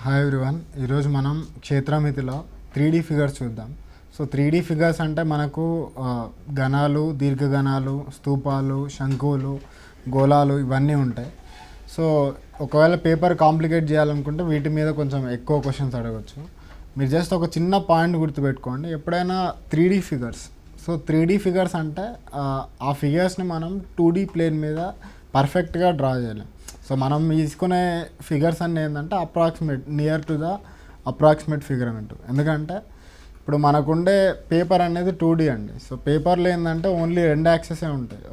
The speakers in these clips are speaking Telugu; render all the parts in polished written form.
Hi everyone. ఈరోజు మనం క్షేత్రమితిలో 3D ఫిగర్స్ చూద్దాం. సో 3D ఫిగర్స్ అంటే మనకు గణాలు, దీర్ఘగణాలు, స్తూపాలు, శంకువులు, గోళాలు ఇవన్నీ ఉంటాయి. సో ఒకవేళ పేపర్ కాంప్లికేట్ చేయాలనుకుంటే వీటి మీద కొంచెం ఎక్కువ క్వశ్చన్స్ అడగవచ్చు. మీరు జస్ట్ ఒక చిన్న పాయింట్ గుర్తుపెట్టుకోండి, ఎప్పుడైనా 3D figures. So 3D figures అంటే ఆ ఫిగర్స్ని మనం 2D ప్లేన్ మీద పర్ఫెక్ట్గా డ్రా చేయలేం. సో మనం తీసుకునే ఫిగర్స్ అన్నీ ఏంటంటే near to the approximate figure అన్నట్టు. ఎందుకంటే ఇప్పుడు మనకుండే పేపర్ అనేది 2D అండి. సో పేపర్లో ఏంటంటే ఓన్లీ 2 యాక్సెసే ఉంటాయి.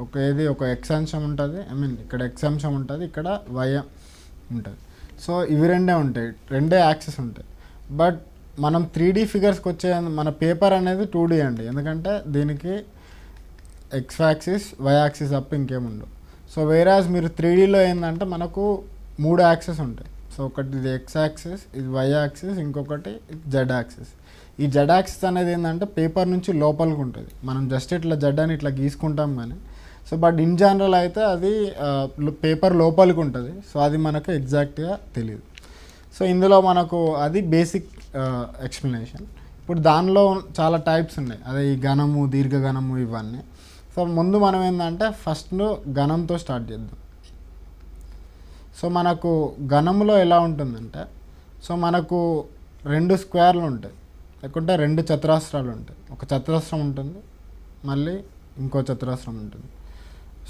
ఒక ఎక్స్ అంశం ఉంటుంది, ఇక్కడ ఎక్స్ అంశం ఉంటుంది, ఇక్కడ వై ఉంటుంది. సో ఇవి రెండే ఉంటాయి, 2 యాక్సెస్ ఉంటాయి. బట్ మనం 3D ఫిగర్స్కి వచ్చే మన పేపర్ అనేది 2D అండి. ఎందుకంటే దీనికి ఎక్స్ యాక్సిస్, వై యాక్సిస్ తప్ప ఇంకేముండవు. సో వేరాజ్ మీరు 3Dలో ఏంటంటే మనకు 3 యాక్సెస్ ఉంటాయి. సో ఒకటి ఇది ఎక్స్ యాక్సిస్, ఇది వై యాక్సిస్, ఇంకొకటి జెడ్ యాక్సిస్. ఈ జెడ్ యాక్సిస్ అనేది ఏంటంటే పేపర్ నుంచి లోపలికి ఉంటుంది. మనం జస్ట్ ఇట్లా జెడ్ అని ఇట్లా గీసుకుంటాం కానీ, సో బట్ ఇన్ జనరల్ అయితే అది పేపర్ లోపలికి ఉంటుంది. సో అది మనకు ఎగ్జాక్ట్గా తెలియదు. సో ఇందులో మనకు అది బేసిక్ ఎక్స్ప్లెనేషన్. ఇప్పుడు దానిలో చాలా టైప్స్ ఉన్నాయి, అదే ఈ ఘనము, దీర్ఘఘనము ఇవన్నీ. సో ముందు మనం ఏంటంటే ఫస్ట్ ఘనంతో స్టార్ట్ చేద్దాం. సో మనకు ఘనంలో ఎలా ఉంటుందంటే, సో మనకు 2 స్క్వేర్లు ఉంటాయి, లేకుంటే 2 చతురస్రాలు ఉంటాయి. ఒక చతురస్రం ఉంటుంది, మళ్ళీ ఇంకో చతురస్రం ఉంటుంది.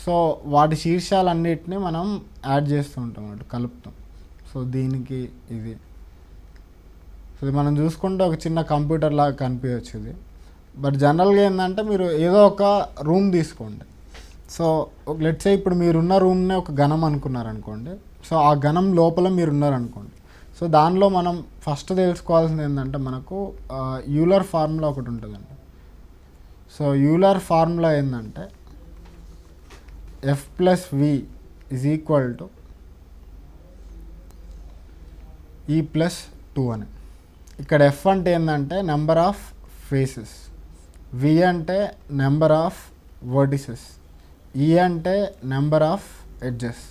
సో వాటి శీర్షాలన్నిటిని మనం యాడ్ చేస్తూ ఉంటాం అన్నట్టు, కలుపుతాం. సో దీనికి ఇది, సో ఇది మనం చూసుకుంటే ఒక చిన్న కంప్యూటర్ లాగా కనిపించవచ్చు ఇది. బట్ జనరల్గా ఏంటంటే మీరు ఏదో ఒక రూమ్ తీసుకోండి. సో లెట్స్ సే ఇప్పుడు మీరున్న రూమ్నే ఒక ఘనం అనుకున్నారనుకోండి. సో ఆ ఘనం లోపల మీరు ఉన్నారనుకోండి. సో దానిలో మనం ఫస్ట్ తెలుసుకోవాల్సింది ఏంటంటే మనకు యూలర్ ఫార్ములా ఒకటి ఉంటుందండి. సో యూలర్ ఫార్ములా ఏంటంటే F+V = E+2 అని. ఇక్కడ F అంటే ఏంటంటే నెంబర్ ఆఫ్ ఫేసెస్, V అంటే నెంబర్ ఆఫ్ వర్టిసెస్, E అంటే నెంబర్ ఆఫ్ ఎడ్జెస్.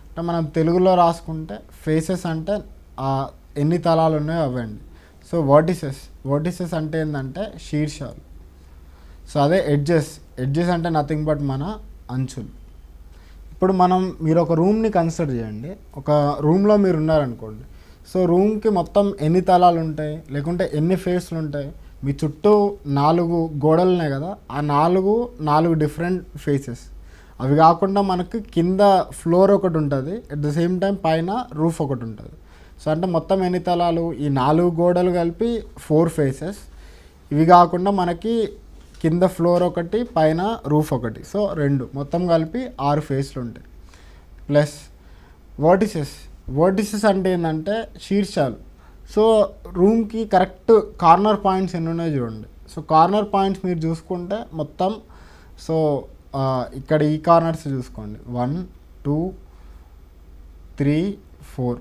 అంటే మనం తెలుగులో రాసుకుంటే ఫేసెస్ అంటే ఎన్ని తలాలు ఉన్నాయో అవండి. సో వర్టిసెస్ అంటే ఏంటంటే శీర్షాలు. సో అదే ఎడ్జెస్ అంటే నథింగ్ బట్ మన అంచులు. ఇప్పుడు మీరు ఒక రూమ్ని కన్సిడర్ చేయండి. ఒక రూమ్లో మీరు ఉన్నారనుకోండి. సో రూమ్కి మొత్తం ఎన్ని తలాలు ఉంటాయి, లేకుంటే ఎన్ని ఫేస్లు ఉంటాయి? మీ చుట్టూ 4 గోడలు ఉన్నాయి కదా, ఆ 4 డిఫరెంట్ ఫేసెస్. అవి కాకుండా మనకు కింద ఫ్లోర్ ఒకటి ఉంటుంది, అట్ ద సేమ్ టైం పైన రూఫ్ ఒకటి ఉంటుంది. సో అంటే మొత్తం ఎన్ని తలాలు? ఈ 4 గోడలు కలిపి 4 ఫేసెస్. ఇవి కాకుండా మనకి కింద ఫ్లోర్ ఒకటి, పైన రూఫ్ ఒకటి. సో 2 మొత్తం కలిపి 6 ఫేస్లు ఉంటాయి. ప్లస్ వర్టిసెస్ అంటే ఏంటంటే శీర్షాలు. సో రూమ్కి కరెక్ట్ కార్నర్ పాయింట్స్ ఎన్ని ఉన్నాయో చూడండి. సో కార్నర్ పాయింట్స్ మీరు చూసుకుంటే మొత్తం, సో ఇక్కడ ఈ కార్నర్స్ చూసుకోండి, 1 2 3 4.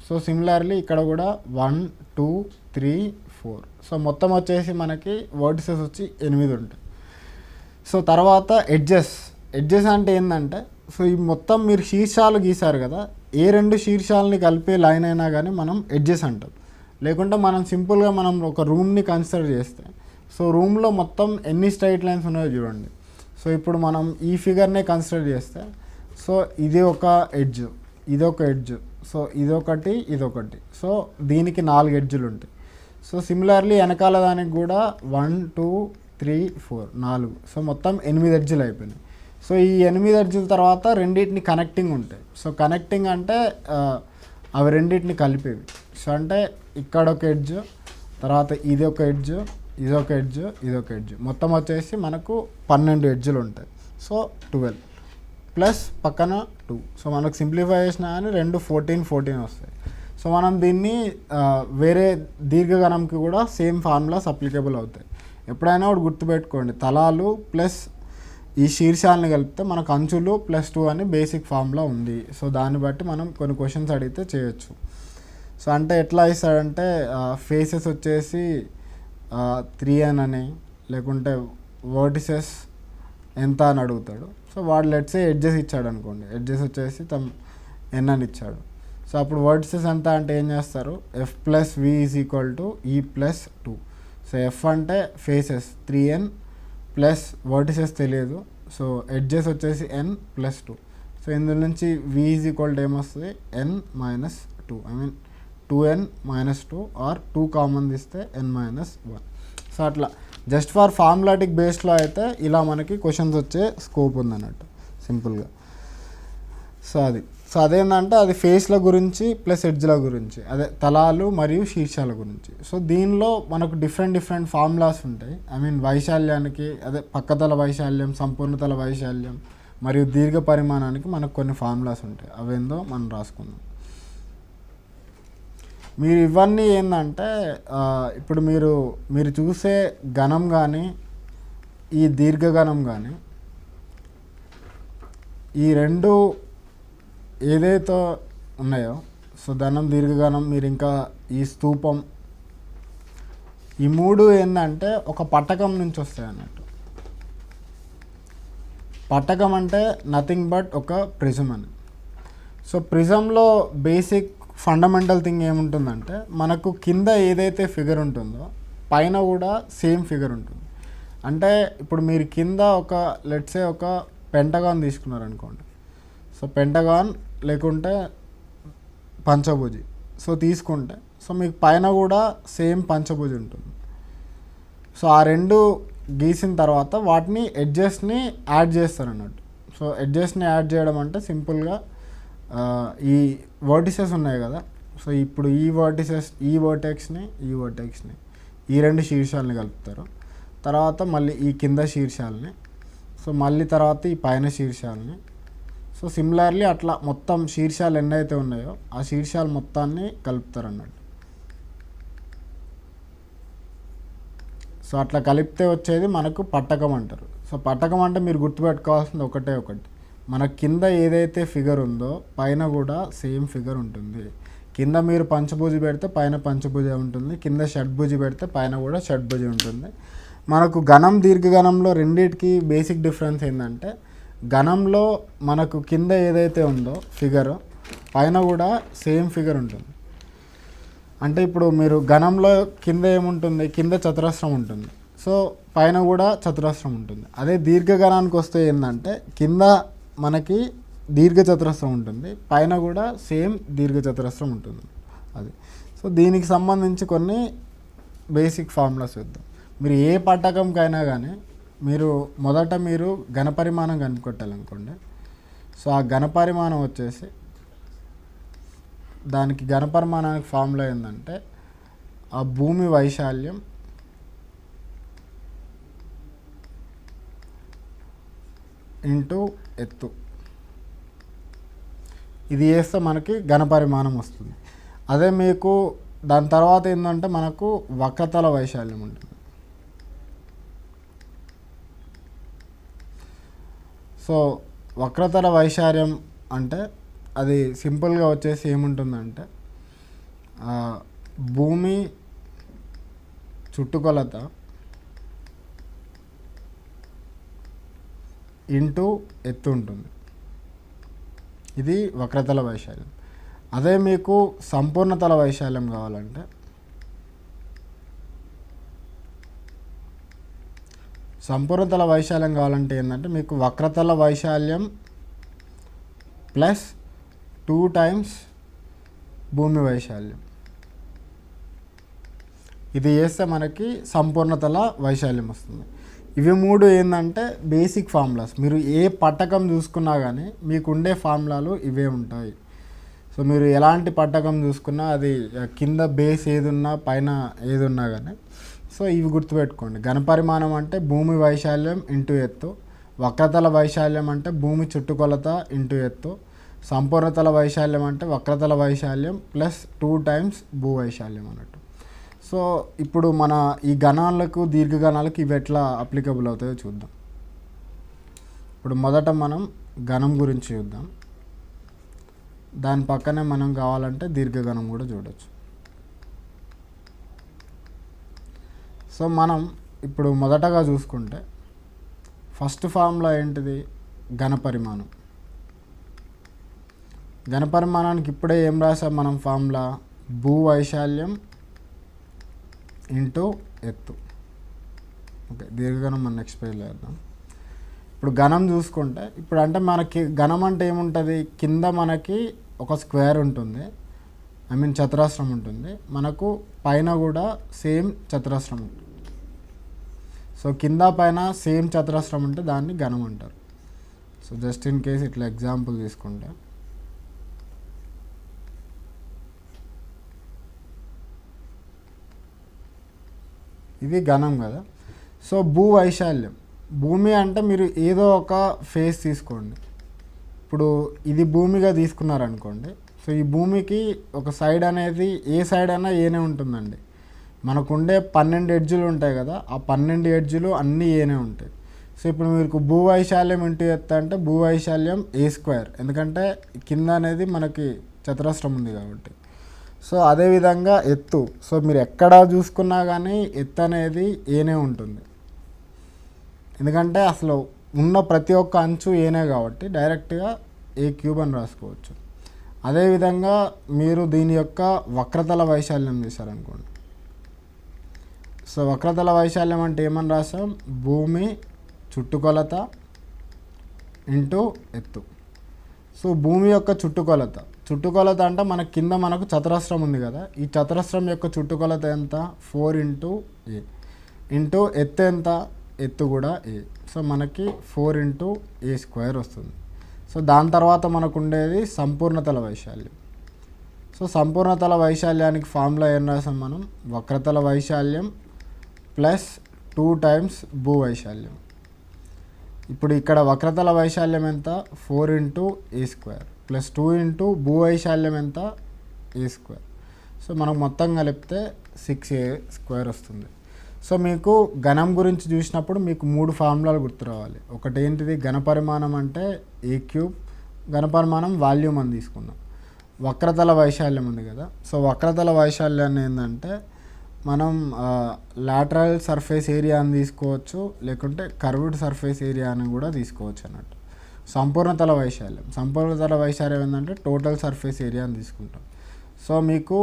సో సిమిలర్లీ ఇక్కడ కూడా 1 2 3 4. సో మొత్తం వచ్చేసి మనకి వర్టిసెస్ వచ్చి 8 ఉంటాయి. సో తర్వాత ఎడ్జెస్ అంటే ఏంటంటే, సో ఈ మొత్తం మీరు శీర్షాలు గీసారు కదా, ఏ 2 శీర్షాలని కలిపే లైన్ అయినా కానీ మనం ఎడ్జెస్ అంటాం. లేకుంటే మనం సింపుల్గా ఒక రూమ్ని కన్సిడర్ చేస్తే, సో రూమ్లో మొత్తం ఎన్ని స్ట్రైట్ లైన్స్ ఉన్నాయో చూడండి. సో ఇప్పుడు మనం ఈ ఫిగర్నే కన్సిడర్ చేస్తే, సో ఇది ఒక ఎడ్జ్, ఇదొక ఎడ్జ్, సో ఇదొకటి, సో దీనికి 4 ఎడ్జులు ఉంటాయి. సో సిమిలర్లీ వెనకాల దానికి కూడా 1 2 3 4 4. సో మొత్తం 8 ఎడ్జులు అయిపోయినాయి. సో ఈ 8 ఎడ్జుల తర్వాత రెండింటిని కనెక్టింగ్ ఉంటాయి. సో కనెక్టింగ్ అంటే అవి రెండింటిని కలిపేవి. సో అంటే ఇక్కడ ఒక ఎడ్జ్, తర్వాత ఇది ఒక ఎడ్జ్, ఇదొక ఎడ్జ్, మొత్తం వచ్చేసి మనకు 12 ఎడ్జులు ఉంటాయి. సో 12 ప్లస్ పక్కన 2. సో మనకు సింప్లిఫై చేసినా కానీ 2 14 వస్తాయి. సో మనం దీన్ని వేరే దీర్ఘగణంకి కూడా సేమ్ ఫార్ములాస్ అప్లికేబుల్ అవుతాయి. ఎప్పుడైనా ఒకటి గుర్తుపెట్టుకోండి, తలాలు ప్లస్ ఈ శీర్షాలని కలిపితే మనకు అంచులు +2 అని బేసిక్ ఫార్ములా ఉంది. సో దాన్ని బట్టి మనం కొన్ని క్వశ్చన్స్ అడిగితే చేయొచ్చు. సో అంటే ఎట్లా ఇస్తాడంటే ఫేసెస్ వచ్చేసి 3n అని, లేకుంటే వర్టిసెస్ ఎంత అని అడుగుతాడు. సో వాడు లెట్సే ఎడ్జెస్ ఇచ్చాడు అనుకోండి, ఎడ్జెస్ వచ్చేసి n అని ఇచ్చాడు. సో అప్పుడు వర్టిసెస్ ఎంత అంటే ఏం చేస్తారు, F plus V is equal to E plus 2. So F అంటే ఫేసెస్ 3n ప్లస్ వర్టిసెస్ తెలియదు, సో ఎడ్జెస్ వచ్చేసి n ప్లస్ 2. సో ఇందులో నుంచి వి ఈజ్ ఈక్వల్ టు ఏమొస్తుంది, n minus 2, I mean 2n minus 2 or 2 common తీస్తే n మైనస్ 1. సో అట్లా జస్ట్ ఫర్ ఫార్ములాటిక్ బేస్లో అయితే ఇలా మనకి క్వశ్చన్స్ వచ్చే స్కోప్ ఉందన్నట్టు సింపుల్గా. సో అదేంటంటే అది ఫేస్ల గురించి ప్లస్ ఎడ్జ్ల గురించి, అదే తలాలు మరియు శీర్షాల గురించి. సో దీనిలో మనకు డిఫరెంట్ ఫార్ములాస్ ఉంటాయి. ఐ మీన్ వైశాల్యానికి అదే పక్కతల వైశాల్యం, సంపూర్ణతల వైశాల్యం మరియు దీర్ఘ పరిమాణానికి మనకు కొన్ని ఫార్ములాస్ ఉంటాయి. అవేందో మనం రాసుకుందాం. మీరు ఇవన్నీ ఏంటంటే ఇప్పుడు మీరు చూసే ఘనం కానీ ఈ దీర్ఘఘనం కానీ ఈ రెండు ఏదైతే ఉన్నాయో, సో ధనం దీర్ఘఘనం మీరు ఇంకా ఈ స్తూపం, ఈ మూడు ఏంటంటే ఒక పట్టకం నుంచి వస్తాయి అన్నట్టు. పట్టకం అంటే నథింగ్ బట్ ఒక ప్రిజం అని. సో ప్రిజంలో బేసిక్ ఫండమెంటల్ థింగ్ ఏముంటుందంటే మనకు కింద ఏదైతే ఫిగర్ ఉంటుందో పైన కూడా సేమ్ ఫిగర్ ఉంటుంది. అంటే ఇప్పుడు మీరు కింద ఒక లెట్సే ఒక పెంటగాన్ తీసుకున్నారనుకోండి, సో పెంటగాన్ లేకుంటే పంచభుజి సో తీసుకుంటే, సో మీకు పైన కూడా సేమ్ పంచభుజి ఉంటుంది. సో ఆ రెండు గీసిన తర్వాత వాటిని ఎడ్జెస్ని యాడ్ చేస్తారు అన్నట్టు. సో ఎడ్జెస్ని యాడ్ చేయడం అంటే సింపుల్గా ఈ వర్టిసెస్ ఉన్నాయి కదా, సో ఇప్పుడు ఈ వర్టెక్స్ని ఈ రెండు శీర్షాలని కలుపుతారు. తర్వాత మళ్ళీ ఈ కింద శీర్షాలని, సో మళ్ళీ తర్వాత ఈ పైన శీర్షాలని. సో సిమిలర్లీ అట్లా మొత్తం శీర్షాలు ఎన్నైతే ఉన్నాయో ఆ శీర్షాలు మొత్తాన్ని కలుపుతారు అన్నట్టు. సో అట్లా కలిపితే వచ్చేది మనకు పట్టకం అంటారు. సో పట్టకం అంటే మీరు గుర్తుపెట్టుకోవాల్సింది ఒకటి, మన కింద ఏదైతే ఫిగర్ ఉందో పైన కూడా సేమ్ ఫిగర్ ఉంటుంది. కింద మీరు పంచభుజి పెడితే పైన పంచభుజి ఉంటుంది, కింద షడ్భుజి పెడితే పైన కూడా షడ్భుజి ఉంటుంది. మనకు ఘనం దీర్ఘఘనంలో రెండింటికి బేసిక్ డిఫరెన్స్ ఏంటంటే ఘనంలో మనకు కింద ఏదైతే ఉందో ఫిగర్ పైన కూడా సేమ్ ఫిగర్ ఉంటుంది. అంటే ఇప్పుడు మీరు ఘనంలో కింద ఏముంటుంది, కింద చతురస్రం ఉంటుంది, సో పైన కూడా చతురస్రం ఉంటుంది. అదే దీర్ఘఘనానికి వస్తే ఏంటంటే కింద మనకి దీర్ఘ చతురస్రం ఉంటుంది, పైన కూడా సేమ్ దీర్ఘ చతురస్రం ఉంటుంది అది. సో దీనికి సంబంధించి కొన్ని బేసిక్ ఫార్ములాస్ చూద్దాం. మీరు ఏ పట్టకంకైనా కానీ మొదట మీరు ఘనపరిమాణం కనుక్కొట్టాలనుకోండి. సో ఆ ఘనపరిమాణం వచ్చేసి దానికి ఘనపరిమాణానికి ఫార్ములా ఏంటంటే ఆ భూమి వైశాల్యం ఇంటూ ఎత్తు, ఇది చేస్తే మనకి ఘనపరిమాణం వస్తుంది. అదే మీకు దాని తర్వాత ఏంటంటే మనకు వక్రతల వైశాల్యం ఉంటుంది. సో వక్రతల వైశాల్యం అంటే అది సింపుల్గా వచ్చేసి ఏముంటుందంటే భూమి చుట్టుకొలత ఇంటూ ఎత్తు ఉంటుంది, ఇది వక్రతల వైశాల్యం. అదే మీకు సంపూర్ణతల వైశాల్యం కావాలంటే ఏంటంటే మీకు వక్రతల వైశాల్యం ప్లస్ 2 టైమ్స్ భూమి వైశాల్యం, ఇది చేస్తే మనకి సంపూర్ణతల వైశాల్యం వస్తుంది. ఇవి మూడు ఏంటంటే బేసిక్ ఫార్ములాస్. మీరు ఏ పట్టకం చూసుకున్నా కానీ మీకు ఉండే ఫార్ములాలు ఇవే ఉంటాయి. సో మీరు ఎలాంటి పట్టకం చూసుకున్నా అది కింద బేస్ ఏదున్నా పైన ఏదున్నా కానీ సో ఇవి గుర్తుపెట్టుకోండి. ఘనపరిమాణం అంటే భూమి వైశాల్యం ఇంటూ ఎత్తు, వక్రతల వైశాల్యం అంటే భూమి చుట్టుకొలత ఇంటూ ఎత్తు, సంపూర్ణతల వైశాల్యం అంటే వక్రతల వైశాల్యం ప్లస్ 2 టైమ్స్ భూ వైశాల్యం అన్నట్టు. సో ఇప్పుడు మన ఈ ఘనాలకు దీర్ఘఘనాలకు ఇవి ఎట్లా అప్లికబుల్ అవుతాయో చూద్దాం. ఇప్పుడు మొదట మనం ఘనం గురించి చూద్దాం, దాని పక్కనే మనం కావాలంటే దీర్ఘఘనం కూడా చూడొచ్చు. సో మనం ఇప్పుడు మొదటగా చూసుకుంటే ఫస్ట్ ఫార్ములా ఏంటిది, ఘనపరిమాణం. ఘనపరిమాణానికి ఇప్పుడే ఏం రాసాం మనం ఫార్ములా, భూవైశాల్యం ఇంటూ ఎత్తు. ఓకే, దీర్ఘఘనం మనం నెక్స్ట్ పేజ్లో వేద్దాం. ఇప్పుడు ఘనం చూసుకుంటే, ఇప్పుడు అంటే మనకి ఘనం అంటే ఏముంటుంది, కింద మనకి ఒక స్క్వేర్ ఉంటుంది, చతురస్రం ఉంటుంది, మనకు పైన కూడా సేమ్ చతురస్రం ఉంటుంది. సో కింద పైన సేమ్ చతురస్రం ఉంటే దాన్ని ఘనం అంటారు. సో జస్ట్ ఇన్ కేస్ ఇట్లా ఎగ్జాంపుల్ తీసుకుంటే, ఇది ఘనం కదా. సో భూవైశాల్యం, భూమి అంటే మీరు ఏదో ఒక ఫేస్ తీసుకోండి. ఇప్పుడు ఇది భూమిగా తీసుకున్నారనుకోండి. సో ఈ భూమికి ఒక సైడ్ అనేది ఏ సైడ్ అయినా ఏనే ఉంటుందండి. మనకుండే 12 ఎడ్జులు ఉంటాయి కదా, ఆ 12 ఎడ్జులు అన్నీ ఏనే ఉంటాయి. సో ఇప్పుడు మీకు భూవైశాల్యం ఇంటూ ఎత్తు అంటే భూవైశాల్యం A², ఎందుకంటే కింద అనేది మనకి చతురస్రం ఉంది కాబట్టి. సో అదేవిధంగా ఎత్తు, సో మీరు ఎక్కడ చూసుకున్నా కానీ ఎత్తు అనేది ఏనే ఉంటుంది, ఎందుకంటే అసలు ఉన్న ప్రతి ఒక్క అంచు ఏనే కాబట్టి డైరెక్ట్గా A³ అని రాసుకోవచ్చు. అదేవిధంగా మీరు దీని యొక్క వక్రతల వైశాల్యం తీశారనుకోండి. సో వక్రతల వైశాల్యం అంటే ఏమని రాసాం, భూమి చుట్టుకొలత ఇంటూ ఎత్తు. సో భూమి యొక్క చుట్టుకొలత అంటే మన కింద మనకు చతురస్రం ఉంది కదా, ఈ చతురస్రం యొక్క చుట్టుకొలత ఎంత, 4 ఇంటూ A ఇంటూ ఎత్తు ఎంత, ఎత్తు కూడా A. సో మనకి 4 ఇంటూ A² వస్తుంది. సో దాని తర్వాత మనకు ఉండేది సంపూర్ణతల వైశాల్యం. సో సంపూర్ణతల వైశాల్యానికి ఫార్ములా ఏం రాసాం మనం, వక్రతల వైశాల్యం ప్లస్ 2 టైమ్స్ భూవైశాల్యం. ఇప్పుడు ఇక్కడ వక్రతల వైశాల్యం ఎంత, 4 ఇంటూ A² ప్లస్ 2 ఇంటూ భూవైశాల్యం ఎంత, A². సో మనకు మొత్తం కలిపితే 6A² వస్తుంది. సో మీకు ఘనం గురించి చూసినప్పుడు మీకు 3 ఫార్ములాలు గుర్తు రావాలి. ఒకటి ఏంటిది, ఘనపరిమాణం అంటే A³, ఘనపరిమాణం వాల్యూమ్ అని తీసుకున్నాం. వక్రతల వైశాల్యం ఉంది కదా, సో వక్రతల వైశాల్యాన్ని ఏంటంటే మనం లాటరల్ సర్ఫేస్ ఏరియా అని తీసుకోవచ్చు, లేకుంటే కర్వ్డ్ సర్ఫేస్ ఏరియా అని కూడా తీసుకోవచ్చు అన్నట్టు. సంపూర్ణతల వైశాల్యం ఏంటంటే టోటల్ సర్ఫేస్ ఏరియా అని తీసుకుంటాం. సో మీకు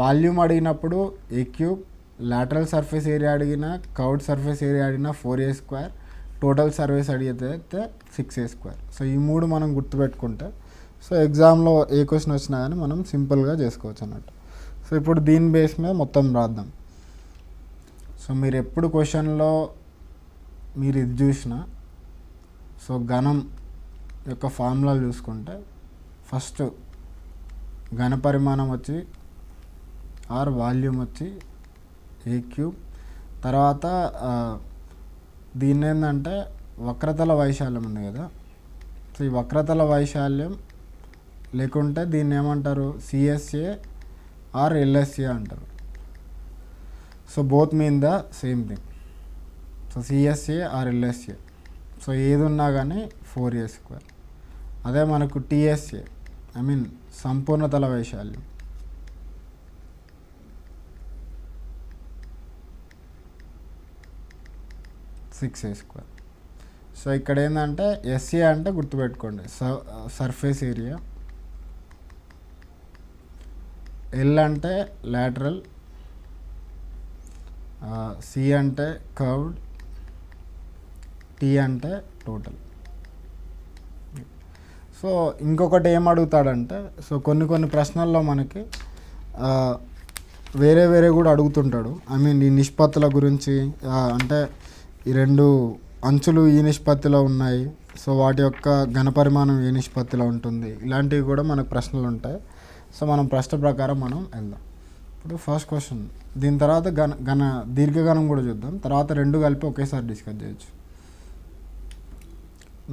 వాల్యూమ్ అడిగినప్పుడు A³, లాటరల్ సర్ఫేస్ ఏరియా అడిగినా, కర్వ్డ్ సర్ఫేస్ ఏరియా అడిగినా 4A², టోటల్ సర్ఫేస్ అడిగితే 6A². సో ఈ 3 మనం గుర్తుపెట్టుకుంటే సో ఎగ్జామ్లో ఏ క్వశ్చన్ వచ్చినా కానీ మనం సింపుల్గా చేసుకోవచ్చు అన్నట్టు. సో ఇప్పుడు దీని బేస్ మీద మొత్తం రాద్దాం. సో మీరు ఎప్పుడు క్వశ్చన్లో మీరు ఇది చూసినా, సో ఘనం యొక్క ఫార్ములాలు చూసుకుంటే ఫస్ట్ ఘనపరిమాణం వచ్చి ఆర్ వాల్యూమ్ వచ్చి A³, తర్వాత దీన్ని ఏంటంటే వక్రతల వైశాల్యం ఉంది కదా, సో ఈ వక్రతల వైశాల్యం లేకుంటే దీన్ని ఏమంటారు, CSA ఆర్ LSA అంటారు. So both mean the same thing. So CSA or LSA, so ఏది ఉన్నా కానీ 4A². అదే మనకు TSA సంపూర్ణతల వైశాల్యం, A². సో ఇక్కడ ఏంటంటే SA అంటే గుర్తుపెట్టుకోండి సర్ఫేస్ ఏరియా, L అంటే లాటరల్, C అంటే కర్వ్డ్, T అంటే టోటల్. సో ఇంకొకటి ఏం అడుగుతాడంటే, సో కొన్ని ప్రశ్నల్లో మనకి వేరే కూడా అడుగుతుంటాడు. ఈ నిష్పత్తుల గురించి, అంటే ఈ 2 అంచులు ఈ నిష్పత్తిలో ఉన్నాయి, సో వాటి యొక్క ఘనపరిమాణం ఏ నిష్పత్తిలో ఉంటుంది, ఇలాంటివి కూడా మనకు ప్రశ్నలు ఉంటాయి. సో మనం ప్రశ్న ప్రకారం మనం వెళ్దాం. ఇప్పుడు ఫస్ట్ క్వశ్చన్, దీని తర్వాత దీర్ఘఘనం కూడా చూద్దాం, తర్వాత 2 కలిపి ఒకేసారి డిస్కస్ చేయొచ్చు.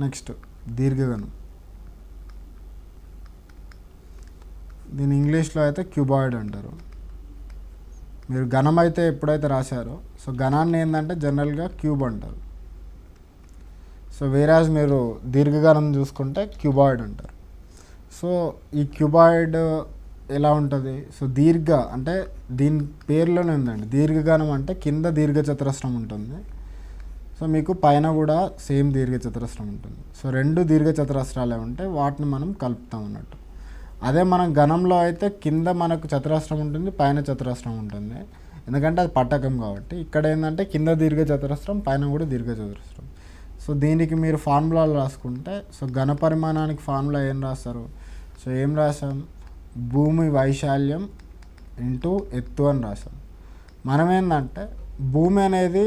నెక్స్ట్ దీర్ఘఘనం, దీని ఇంగ్లీష్లో అయితే క్యూబాయిడ్ అంటారు. మీరు ఘనం అయితే ఎప్పుడైతే రాశారో, సో ఘనాన్ని ఏంటంటే జనరల్గా క్యూబ్ అంటారు. సో వేరాజ్ మీరు దీర్ఘఘనం చూసుకుంటే క్యూబాయిడ్ అంటారు. సో ఈ క్యూబాయిడ్ ఎలా ఉంటుంది, సో అంటే దీని పేరులోనే ఉందండి, దీర్ఘఘనం అంటే కింద దీర్ఘచతురస్రం ఉంటుంది, సో మీకు పైన కూడా సేమ్ దీర్ఘచతురస్రం ఉంటుంది. సో 2 దీర్ఘచతురస్రాలే ఉంటే వాటిని మనం కలుపుతాం అన్నట్టు. అదే మనం ఘనంలో అయితే కింద మనకు చతురస్రం ఉంటుంది, పైన చతురస్రం ఉంటుంది, ఎందుకంటే అది పట్టకం కాబట్టి. ఇక్కడ ఏంటంటే కింద దీర్ఘ చతురస్రం, పైన కూడా దీర్ఘ చతురస్రం. సో దీనికి మీరు ఫార్ములాలు రాసుకుంటే, సో ఘన పరిమాణానికి ఫార్ములా ఏం రాస్తారు? సో ఏం రాసాం? భూమి వైశాల్యం ఇంటూ ఎత్తు అని రాసాం. మనం ఏంటంటే భూమి అనేది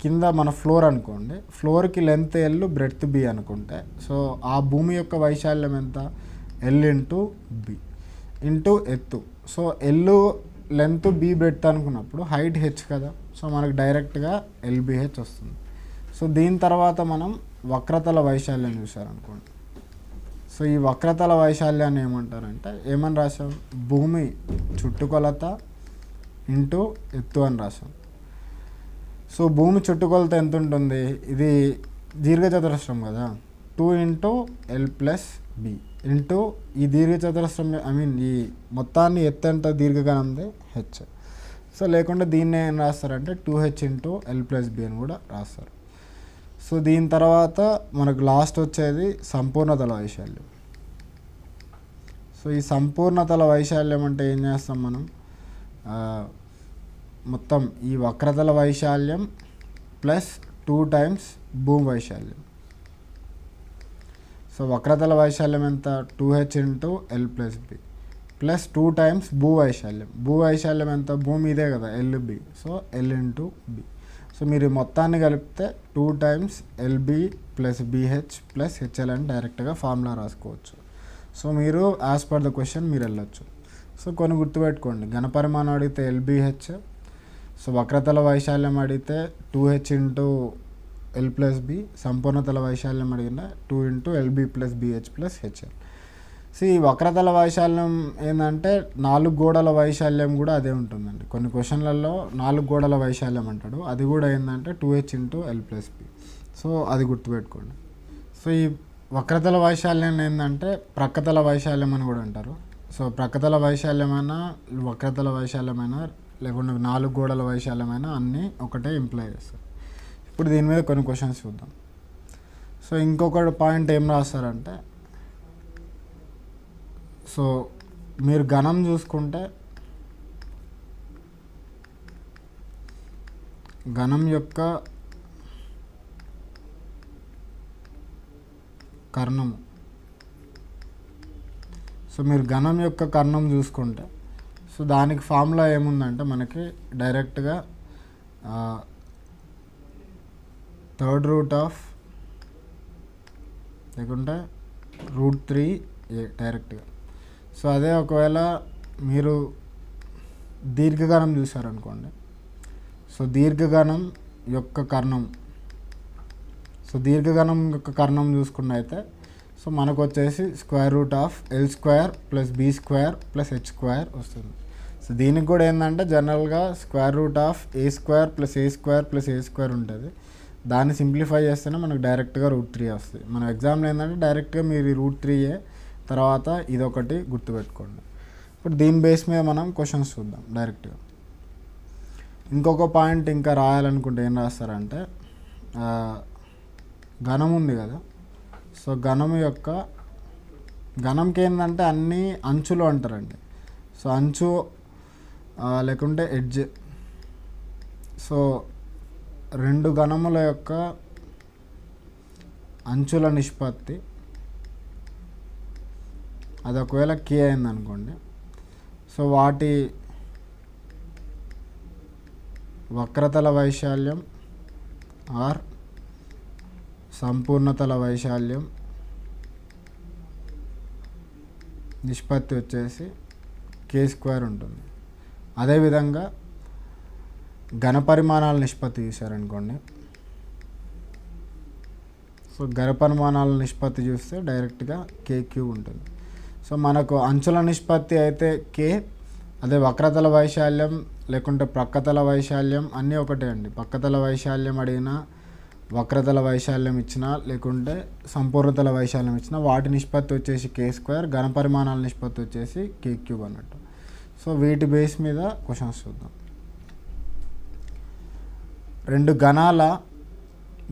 కింద మన ఫ్లోర్ అనుకోండి, ఫ్లోర్కి లెంత్ ఎల్, బ్రెడ్త్ బి అనుకుంటే, సో ఆ భూమి యొక్క వైశాల్యం ఎంత? ఎల్ ఇంటూ బి ఇంటూ ఎత్తు. So L length, B breadth అనుకున్నప్పుడు హైట్ హెచ్ కదా, సో మనకు డైరెక్ట్గా ఎల్బిహెచ్ వస్తుంది. సో దీని తర్వాత మనం వక్రతల వైశాల్యం చూసారనుకోండి. సో ఈ వక్రతల వైశాల్యాన్ని ఏమంటారంటే, ఏమని రాసాం? భూమి చుట్టుకొలత ఇంటూ ఎత్తు అని రాసాం. సో భూమి చుట్టుకొలత ఎంత ఉంటుంది? ఇది దీర్ఘచతురస్రం కదా, 2 into L plus B into ఈ దీర్ఘచతురస్రం, ఈ మొత్తాన్ని ఎత్తు ఎంత దీర్ఘగణంది? హెచ్. సో లేకుంటే దీన్ని ఏం రాస్తారంటే 2h into L plus B అని కూడా రాస్తారు. సో దీని తర్వాత మనకు లాస్ట్ వచ్చేది సంపూర్ణతల వైశాల్యం. సో ఈ సంపూర్ణతల వైశాల్యం అంటే ఏం చేస్తాం మనం? మొత్తం ఈ వక్రతల వైశాల్యం ప్లస్ 2 టైమ్స్ భూమి వైశాల్యం. సో వక్రతల వైశాల్యం ఎంత? 2h into L plus B plus 2 times భూ వైశాల్యం. భూ వైశాల్యం ఎంత? భూమి ఇదే కదా, LB. So L into B. So మీరు మొత్తాన్ని కలిపితే 2 times LB plus BH plus HL అని డైరెక్ట్గా ఫార్ములా రాసుకోవచ్చు. సో మీరు యాజ్ పర్ ద క్వశ్చన్ మీరు వెళ్ళొచ్చు. సో కొన్ని గుర్తుపెట్టుకోండి, ఘనపరిమాణం అడిగితే ఎల్బిహెచ్, సో వక్రతల వైశాల్యం అడిగితే 2h into L plus B, సంపూర్ణతల వైశాల్యం అడిగిన 2 into LB plus BH plus HL. So ఈ వక్రతల వైశాల్యం ఏంటంటే 4 గోడల వైశాల్యం కూడా అదే ఉంటుందండి. కొన్ని క్వశ్చన్లలో 4 గోడల వైశాల్యం అంటాడు, అది కూడా ఏంటంటే 2h into L plus B. So అది గుర్తుపెట్టుకోండి. సో ఈ వక్రతల వైశాల్యం ఏంటంటే ప్రక్కతల వైశాల్యం అని కూడా అంటారు. సో ప్రక్కతల వైశాల్యమైనా, వక్రతల వైశాల్యమైనా, లేకుంటే 4 గోడల వైశాల్యమైనా అన్నీ ఒకటే ఇంప్లై చేస్తారు. ఇప్పుడు దీని మీద కొన్ని క్వశ్చన్స్ చూద్దాం. సో ఇంకొక పాయింట్ ఏం రాస్తారంటే, సో మీరు ఘనం చూసుకుంటే ఘనం యొక్క కర్ణము. సో మీరు ఘనం యొక్క కర్ణం చూసుకుంటే, సో దానికి ఫార్ములా ఏముందంటే మనకి డైరెక్ట్గా థర్డ్ రూట్ ఆఫ్ లేకుంటే √3a డైరెక్ట్గా. సో అదే ఒకవేళ మీరు దీర్ఘగణం చూసారనుకోండి, సో దీర్ఘగణం యొక్క కర్ణం, సో దీర్ఘగణం యొక్క కర్ణం చూసుకున్నైతే సో మనకు వచ్చేసి √L² plus B² plus H² వస్తుంది. సో దీనికి కూడా ఏంటంటే జనరల్గా √A² plus A² plus A² ఉంటుంది. దాన్ని సింప్లిఫై చేస్తేనే మనకు డైరెక్ట్గా √3 వస్తుంది. మన ఎగ్జామ్లో ఏంటంటే డైరెక్ట్గా మీరు √3a తర్వాత ఇదొకటి గుర్తుపెట్టుకోండి. ఇప్పుడు దీని బేస్ మీద మనం క్వశ్చన్స్ చూద్దాం డైరెక్ట్గా. ఇంకొక పాయింట్ ఇంకా రాయాలనుకుంటే ఏం రాస్తారంటే, ఘనం ఉంది కదా, సో ఘనంకి ఏంటంటే అన్ని అంచులు అంటారండి. సో అంచు లేకుంటే ఎడ్జ్. సో 2 ఘనముల యొక్క అంచుల నిష్పత్తి అది ఒకవేళ k అయిందనుకోండి, సో వాటి వక్రతల వైశాల్యం ఆర్ సంపూర్ణతల వైశాల్యం నిష్పత్తి వచ్చేసి k² ఉంటుంది. అదేవిధంగా ఘనపరిమాణాల నిష్పత్తి చూసారనుకోండి, సో ఘనపరిమాణాల నిష్పత్తి చూస్తే డైరెక్ట్గా k³ ఉంటుంది. సో మనకు అంచుల నిష్పత్తి అయితే k, అదే వక్రతల వైశాల్యం లేకుంటే ప్రక్కతల వైశాల్యం అన్నీ ఒకటే అండి. పక్కతల వైశాల్యం అడిగినా, వక్రతల వైశాల్యం ఇచ్చినా, లేకుంటే సంపూర్ణతల వైశాల్యం ఇచ్చినా వాటి నిష్పత్తి వచ్చేసి k², ఘనపరిమాణాల నిష్పత్తి వచ్చేసి k³ అన్నట్టు. సో వీటి బేస్ మీద క్వశ్చన్స్ చూద్దాం. 2 ఘనాల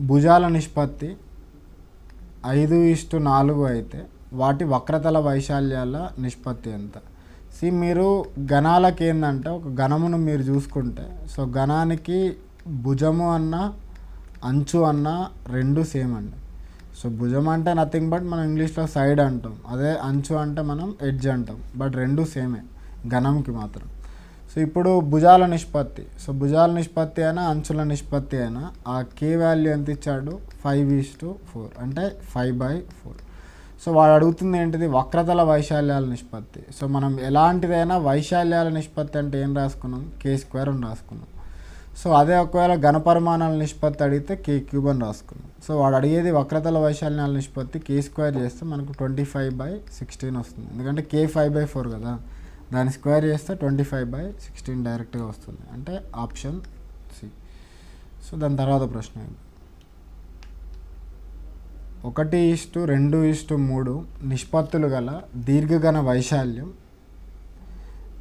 భుజాల నిష్పత్తి 5:4 అయితే వాటి వక్రతల వైశాల్యాల నిష్పత్తి ఎంత. మీరు ఘనాలకి ఏంటంటే ఒక ఘనమును మీరు చూసుకుంటే సో ఘనానికి భుజము అన్న అంచు అన్న రెండు సేమ్ అండి. సో భుజం అంటే నథింగ్ బట్ మనం ఇంగ్లీష్లో సైడ్ అంటాం, అదే అంచు అంటే మనం ఎడ్జ్ అంటాం, బట్ రెండు సేమే ఘనంకి మాత్రం. సో ఇప్పుడు భుజాల నిష్పత్తి, సో భుజాల నిష్పత్తి అయినా అంచుల నిష్పత్తి అయినా ఆ కే వాల్యూ ఎంత ఇచ్చాడు 5:4 అంటే 5/4. సో వాడు అడుగుతుంది ఏంటిది వక్రతల వైశాల్యాల నిష్పత్తి. సో మనం ఎలాంటిదైనా వైశాల్యాల నిష్పత్తి అంటే ఏం రాసుకున్నాం k² అని రాసుకున్నాం. సో అదే ఒకవేళ ఘనపరిమాణాల నిష్పత్తి అడిగితే k³ అని రాసుకున్నాం. సో వాడు అడిగేది వక్రతల వైశాల్యాల నిష్పత్తి k² చేస్తే మనకు 25/16 వస్తుంది, ఎందుకంటే k 5/4 కదా, దాని స్క్వేర్ చేస్తే 25/16 డైరెక్ట్గా వస్తుంది, అంటే ఆప్షన్ సి. సో దాని తర్వాత ప్రశ్న 1:2:3 నిష్పత్తులు గల దీర్ఘఘన వైశాల్యం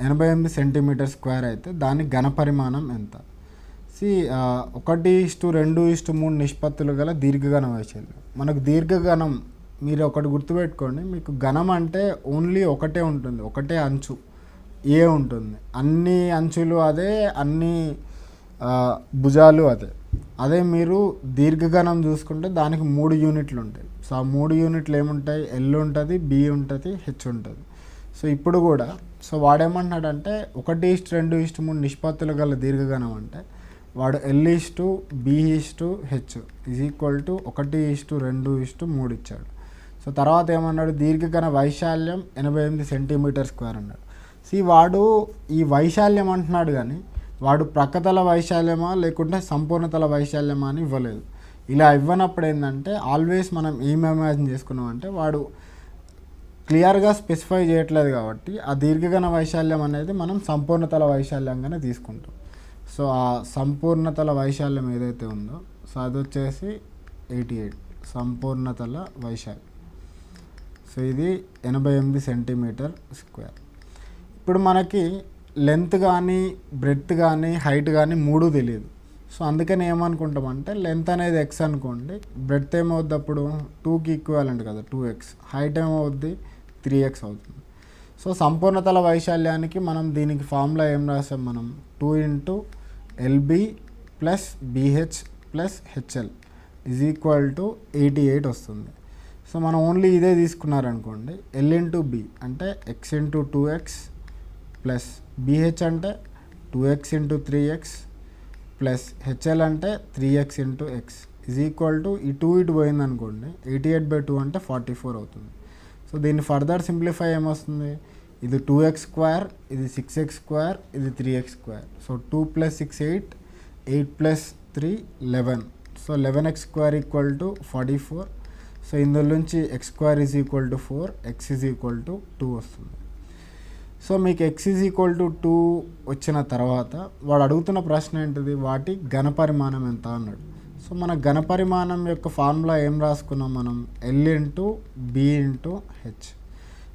88 సెంటీమీటర్² అయితే దాని ఘనపరిమాణం ఎంత. 1:2:3 నిష్పత్తులు గల దీర్ఘఘన వైశాల్యం. మనకు దీర్ఘఘనం మీరు ఒకటి గుర్తుపెట్టుకోండి, మీకు ఘనం అంటే ఓన్లీ ఒకటే ఉంటుంది, ఒకటే అంచు ఏ ఉంటుంది, అన్ని అంచులు అదే, అన్ని భుజాలు అదే మీరు దీర్ఘఘనం చూసుకుంటే దానికి 3 యూనిట్లు ఉంటాయి. సో ఆ 3 యూనిట్లు ఏముంటాయి, ఎల్ ఉంటుంది, బి ఉంటుంది, హెచ్ ఉంటుంది. సో ఇప్పుడు కూడా సో వాడేమంటున్నాడంటే 1:2:3 నిష్పత్తులు గల దీర్ఘఘనం అంటే వాడు L:B:H = 1:2:3 ఇచ్చాడు. సో తర్వాత ఏమన్నాడు, దీర్ఘఘన వైశాల్యం 88 సెంటీమీటర్² అన్నాడు. వాడు ఈ వైశాల్యం అంటున్నాడు కానీ వాడు ప్రక్కతల వైశాల్యమా లేకుంటే సంపూర్ణతల వైశాల్యమా అని ఇవ్వలేదు. ఇలా ఇవ్వనప్పుడు ఏంటంటే ఆల్వేస్ మనం ఏం ఇమాజిన్ చేసుకున్నాం అంటే వాడు క్లియర్గా స్పెసిఫై చేయట్లేదు కాబట్టి ఆ దీర్ఘఘన వైశాల్యం అనేది మనం సంపూర్ణతల వైశాల్యంగానే తీసుకుంటాం. సో ఆ సంపూర్ణతల వైశాల్యం ఏదైతే ఉందో సో అది వచ్చేసి 88 సంపూర్ణతల వైశాల్యం. సో ఇది 88 సెంటీమీటర్ స్క్వేర్. ఇప్పుడు మనకి లెంత్ కానీ బ్రెడ్త్ కానీ హైట్ కానీ 3 తెలియదు. సో అందుకని ఏమనుకుంటామంటే లెంత్ అనేది ఎక్స్ అనుకోండి, బ్రెడ్త్ ఏమవుద్ది అప్పుడు 2కి ఈక్వాలెంట్ కదా 2x, హైట్ ఏమవుద్ది 3x అవుతుంది. సో సంపూర్ణతల వైశాల్యానికి మనం దీనికి ఫార్ములా ఏం రాసాం, మనం 2 × LB + BH + HL = 88 వస్తుంది. సో మనం ఓన్లీ ఇదే తీసుకున్నారనుకోండి, L × B అంటే x × 2x ప్లస్ BH అంటే 2x × 3x ప్లస్ HL అంటే 3x × x ఈ 2 ఇటు పోయింది అనుకోండి, 88/2 అంటే 44 అవుతుంది. సో దీన్ని ఫర్దర్ సింప్లిఫై ఏమొస్తుంది, ఇది 2x², ఇది 6x², ఇది 3x². So 2 + 6 8, 8 + 3 11. So 11x² = 44. So ఇందులో నుంచి x² = 4, x = 2 వస్తుంది. సో మీకు x = 2 వచ్చిన తర్వాత వాడు అడుగుతున్న ప్రశ్న ఏంటిది, వాటి ఘనపరిమాణం ఎంత అన్నాడు. సో మన ఘనపరిమాణం యొక్క ఫార్ములా ఏం రాసుకున్నాం మనం, L × B × H.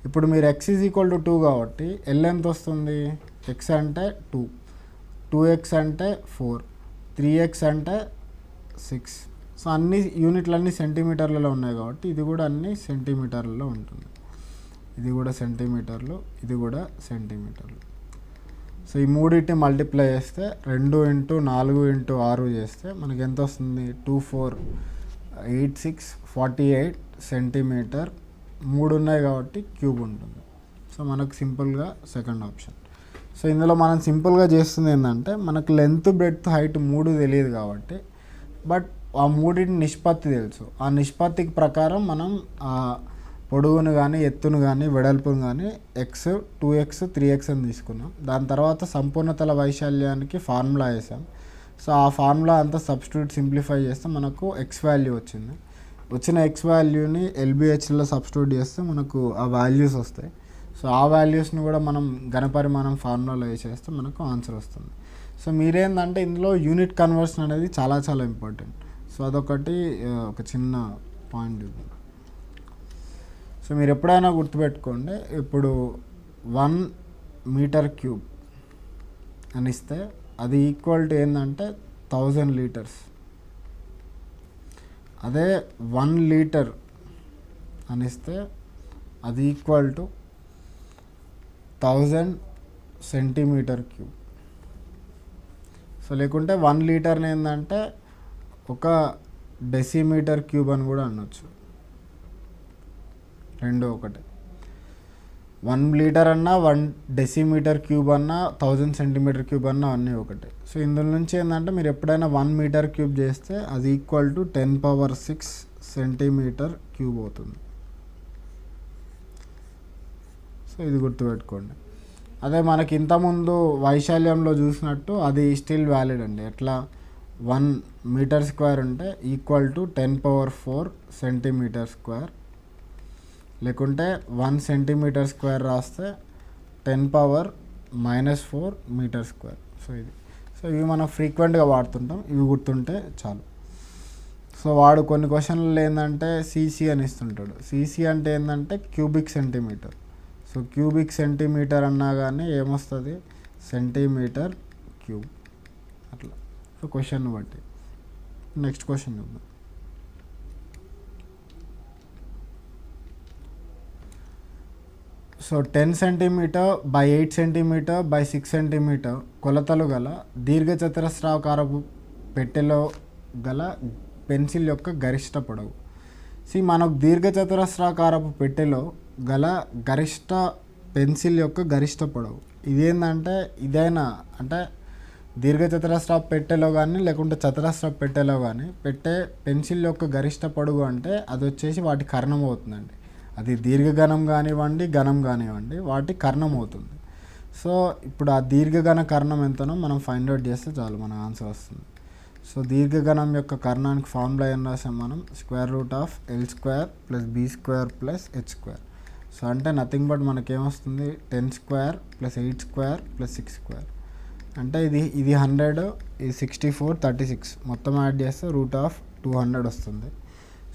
ఇప్పుడు మీరు x = 2 కాబట్టి L ఎంత వస్తుంది, x అంటే 2, 2x అంటే 4, 3x అంటే 6. సో అన్ని యూనిట్లన్నీ సెంటీమీటర్లలో ఉన్నాయి కాబట్టి ఇది కూడా అన్ని సెంటీమీటర్లలో ఉంటుంది, ఇది కూడా సెంటీమీటర్లు, ఇది కూడా సెంటీమీటర్లు. సో ఈ మూడింటిని మల్టిప్లై చేస్తే 2 × 4 × 6 చేస్తే మనకి ఎంత వస్తుంది, 2 4 8 6 48 సెంటీమీటర్. 3 ఉన్నాయి కాబట్టి క్యూబ్ ఉంటుంది. సో మనకు సింపుల్గా సెకండ్ ఆప్షన్. సో ఇందులో మనం సింపుల్గా చేస్తుంది ఏంటంటే మనకు లెంత్ బ్రెడ్త్ హైట్ 3 తెలియదు కాబట్టి, బట్ ఆ మూడింటి నిష్పత్తి తెలుసు. ఆ నిష్పత్తికి ప్రకారం మనం పొడవును కానీ ఎత్తును కానీ వెడల్పును కానీ x 2x 3x అని తీసుకున్నాం. దాని తర్వాత సంపూర్ణతల వైశాల్యానికి ఫార్ములా వేసాం. సో ఆ ఫార్ములా అంతా సబ్స్టిట్యూట్ సింప్లిఫై చేస్తే మనకు x వాల్యూ వచ్చింది. వచ్చిన x వాల్యూని LBHలో సబ్స్టిట్యూట్ చేస్తే మనకు ఆ వాల్యూస్ వస్తాయి. సో ఆ వాల్యూస్ని కూడా మనం ఘనపరిమాణం ఫార్ములాలో వేసేస్తే మనకు ఆన్సర్ వస్తుంది. సో మీరేందంటే ఇందులో యూనిట్ కన్వర్షన్ అనేది చాలా చాలా ఇంపార్టెంట్. సో అదొకటి ఒక చిన్న పాయింట్. సో మీరు ఎప్పుడైనా గుర్తుపెట్టుకోండి, ఇప్పుడు 1 మీటర్ క్యూబ్ అని ఇస్తే అది ఈక్వల్ టు ఏంటంటే 1000 లీటర్స్. అదే 1 లీటర్ అని ఇస్తే అది equal to 1000 centimetre cube. So లేకుంటే 1 లీటర్ని ఏంటంటే ఒక డెసిమీటర్ క్యూబ్ అని కూడా అనొచ్చు. రెండు ఒకటే. 1 లీటర్ అన్నా 1 డెసిమీటర్ క్యూబ్ అన్నా 1000 సెంటీమీటర్ క్యూబ్ అన్నా అన్నీ ఒకటే. సో ఇందులో నుంచి ఏంటంటే మీరు ఎప్పుడైనా 1 మీటర్ క్యూబ్ చేస్తే అది ఈక్వల్ టు 10⁶ సెంటీమీటర్ క్యూబ్ అవుతుంది. సో ఇది గుర్తుపెట్టుకోండి. అదే మనకి ఇంతకుముందు వైశాల్యంలో చూసినట్టు అది స్టిల్ వ్యాలిడ్ అండి. ఎట్లా 1 మీటర్ స్క్వేర్ ఉంటే ఈక్వల్ టు 10⁴ సెంటీమీటర్ స్క్వేర్, లేకుంటే 1 సెంటీమీటర్ స్క్వేర్ రాస్తే 10⁻⁻⁴ మీటర్ స్క్వేర్. సో ఇది ఇవి మనం ఫ్రీక్వెంట్గా వాడుతుంటాం, ఇవి గుర్తుంటే చాలు. సో వాడు కొన్ని క్వశ్చన్లు ఏంటంటే సీసీ అని ఇస్తుంటాడు. సీసీ అంటే ఏంటంటే cubic centimetre. So cubic centimetre అన్నా కానీ ఏమొస్తుంది, సెంటీమీటర్ క్యూబ్ అట్లా. సో క్వశ్చన్ బట్టి నెక్స్ట్ క్వశ్చన్ చూద్దాం. So 10 centimetre by 8 centimetre by 6 centimetre కొలతలు గల దీర్ఘచతురస్రాకారపు పెట్టెలో గల పెన్సిల్ యొక్క గరిష్ట పొడవు. మనకు దీర్ఘచతురస్రాకారపు పెట్టెలో గల గరిష్ట పెన్సిల్ యొక్క గరిష్ట పొడవు ఇదేంటంటే ఇదైనా అంటే దీర్ఘచతురస్ర పెట్టెలో కానీ లేకుంటే చతురస్ర పెట్టెలో కానీ పెట్టే పెన్సిల్ యొక్క గరిష్ట పొడవు అంటే అది వచ్చేసి వాటి కర్ణం అవుతుందండి. అది దీర్ఘఘనం కానివ్వండి ఘనం కానివ్వండి వాటి కర్ణం అవుతుంది. సో ఇప్పుడు ఆ దీర్ఘఘన కర్ణం ఎంతనో మనం ఫైండ్ అవుట్ చేస్తే చాలు మన ఆన్సర్ వస్తుంది. సో దీర్ఘఘనం యొక్క కర్ణానికి ఫార్ములా ఏం రాసాం మనం, √L² + B² + H². సో అంటే నథింగ్ బట్ మనకేమొస్తుంది 10² + 8² + 6². అంటే ఇది 100, ఇది 64, 36 మొత్తం యాడ్ చేస్తే √200 వస్తుంది.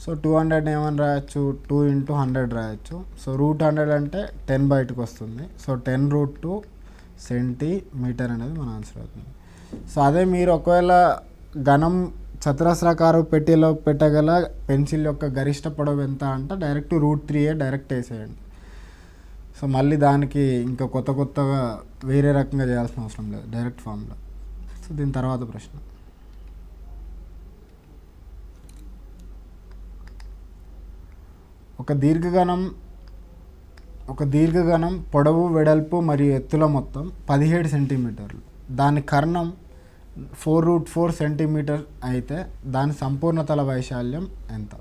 సో 200 ఏమని రాయొచ్చు, 2 × 100 రాయొచ్చు. సో √100 అంటే 10 బయటకు వస్తుంది. సో 10√2 సెంటీమీటర్ అనేది మన ఆన్సర్ అవుతుంది. సో అదే మీరు ఒకవేళ ఘనం చతురస్రాకార పెట్టెలో పెట్టగల పెన్సిల్ యొక్క గరిష్ట పొడవు ఎంత అంటే డైరెక్ట్ √3 డైరెక్ట్ వేసేయండి. సో మళ్ళీ దానికి ఇంకా కొత్తగా వేరే రకంగా చేయాల్సిన అవసరం లేదు, డైరెక్ట్ ఫార్ములా. సో దీని తర్వాత ప్రశ్న, ఒక దీర్ఘఘనం పొడవు వెడల్పు మరియు ఎత్తుల మొత్తం 17 సెంటీమీటర్లు, దాని కర్ణం 4√4 సెంటీమీటర్ అయితే దాని సంపూర్ణతల వైశాల్యం ఎంత?